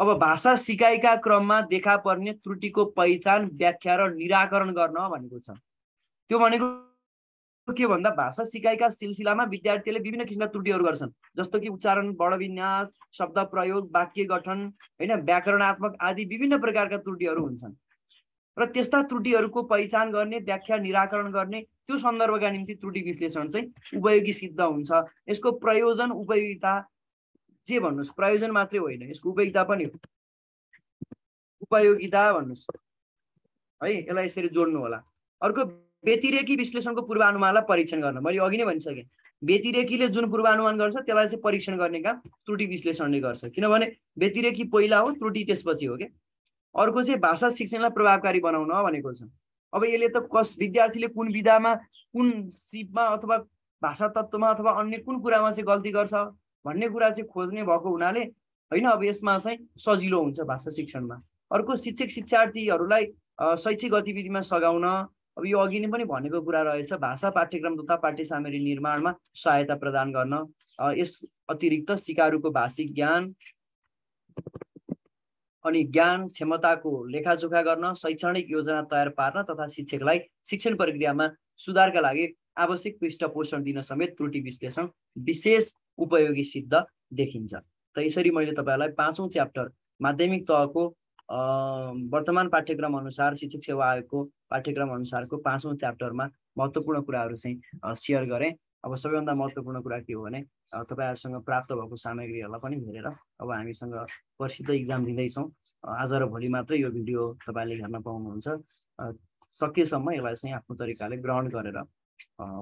अब भाषा सिकाइका क्रममा देखा पर्ने त्रुटिको पहिचान, व्याख्या र निराकरण गर्न भनेको छ। त्यो भनेको के भन्दा भाषा सिकाइका सिलसिलामा विद्यार्थीले विभिन्न किसिमका त्रुटिहरू गर्छन्, जस्तो कि उच्चारण, वर्णविन्यास, शब्द प्रयोग, वाक्य गठन, हैन, व्याकरणात्मक आदि विभिन्न प्रकारका त्रुटिहरू हुन्छन् र त्यस्ता त्रुटिहरूको पहिचान गर्ने, व्याख्या, निराकरण गर्ने त्यो सन्दर्भका निम्ति त्रुटि विश्लेषण चाहिँ उपयोगी सिद्ध हुन्छ। यसको प्रयोजन, उपयोगिता जे भन्नुस्, प्रयोजन मात्रै होइन, यसको उपयोगिता पनि हो। उपयोगिता भन्नुस् है, यसलाई यसरी जोड्नु होला। अर्को, व्यतिरेकी विश्लेषणको पूर्वानुमानलाई परीक्षण गर्न। मैले अघि नै भनिसकेँ, व्यतिरेकीले जुन पूर्वानुमान गर्छ त्यसलाई चाहिँ परीक्षण गर्ने काम त्रुटि विश्लेषणले गर्छ, किनभने व्यतिरेकी पहिला हो, त्रुटि त्यसपछि हो के। अर्को चाहिँ भाषा शिक्षणलाई प्रभावकारी बनाउन भनेको छ। अब यसले त विद्यार्थीले कुन विधामा, कुन सिपमा अथवा भाषा तत्त्वमा अथवा अन्य कुन कुरामा चाहिँ गल्ती गर्छ भन्ने कुरा चाहिँ खोज्ने भएको हुनाले होइन, अब यसमा चाहिँ सजिलो हुन्छ भाषा शिक्षणमा। अर्को, शिक्षक शिक्षार्थीहरूलाई शैक्षिक गतिविधिमा सघाउन। अब यो अघि नै पनि भनेको कुरा रहेछ, भाषा पाठ्यक्रम तथा पाठ्य सामग्री निर्माणमा सहायता प्रदान गर्न। यस अतिरिक्त सिकारुको भाषिक ज्ञान अनि ज्ञान क्षमताको लेखाजोखा गर्न, शैक्षणिक योजना तयार पार्न तथा शिक्षकलाई शिक्षण प्रक्रियामा सुधारका लागि आवश्यक पृष्ठपोषण दिन समेत त्रुटि विश्लेषण विशेष उपयोगी सिद्ध देखिन्छ। त यसरी मैले तपाईँहरूलाई 5औं च्याप्टर माध्यमिक तहको वर्तमान पाठ्यक्रम अनुसार शिक्षक सेवा आयोगको पाठ्यक्रम अनुसारको 5औं च्याप्टरमा महत्त्वपूर्ण कुराहरू चाहिँ सेयर गरेँ। अब सबैभन्दा महत्त्वपूर्ण कुरा के हो भने तपाईँहरूसँग प्राप्त भएको सामग्रीहरूलाई पनि हेरेर अब हामीसँग प्रसिद्ध इक्जाम दिँदैछौँ। आज र भोलि मात्रै यो भिडियो तपाईँले हेर्न पाउनुहुन्छ। सकेसम्म यसलाई चाहिँ आफ्नो तरिकाले ग्रहण गरेर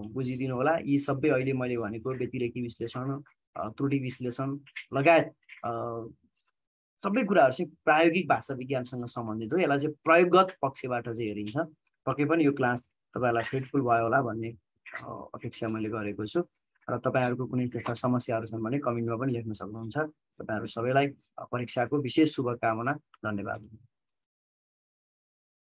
बुझिदिनु होला। यी सबै अहिले मैले भनेको व्यतिरेकी विश्लेषण, त्रुटि विश्लेषण लगायत सबै कुराहरू चाहिँ प्रायोगिक भाषा विज्ञानसँग सम्बन्धित हो। यसलाई चाहिँ प्रयोगगत पक्षबाट चाहिँ हेरिन्छ। पक्कै पनि यो क्लास तपाईँहरूलाई फ्रुटफुल भयो होला भन्ने अपेक्षा मैले गरेको छु र तपाईँहरूको कुनै त्यस्ता समस्याहरू छन् भने कमेन्टमा पनि लेख्न सक्नुहुन्छ। तपाईँहरू सबैलाई परीक्षाको विशेष शुभकामना। धन्यवाद।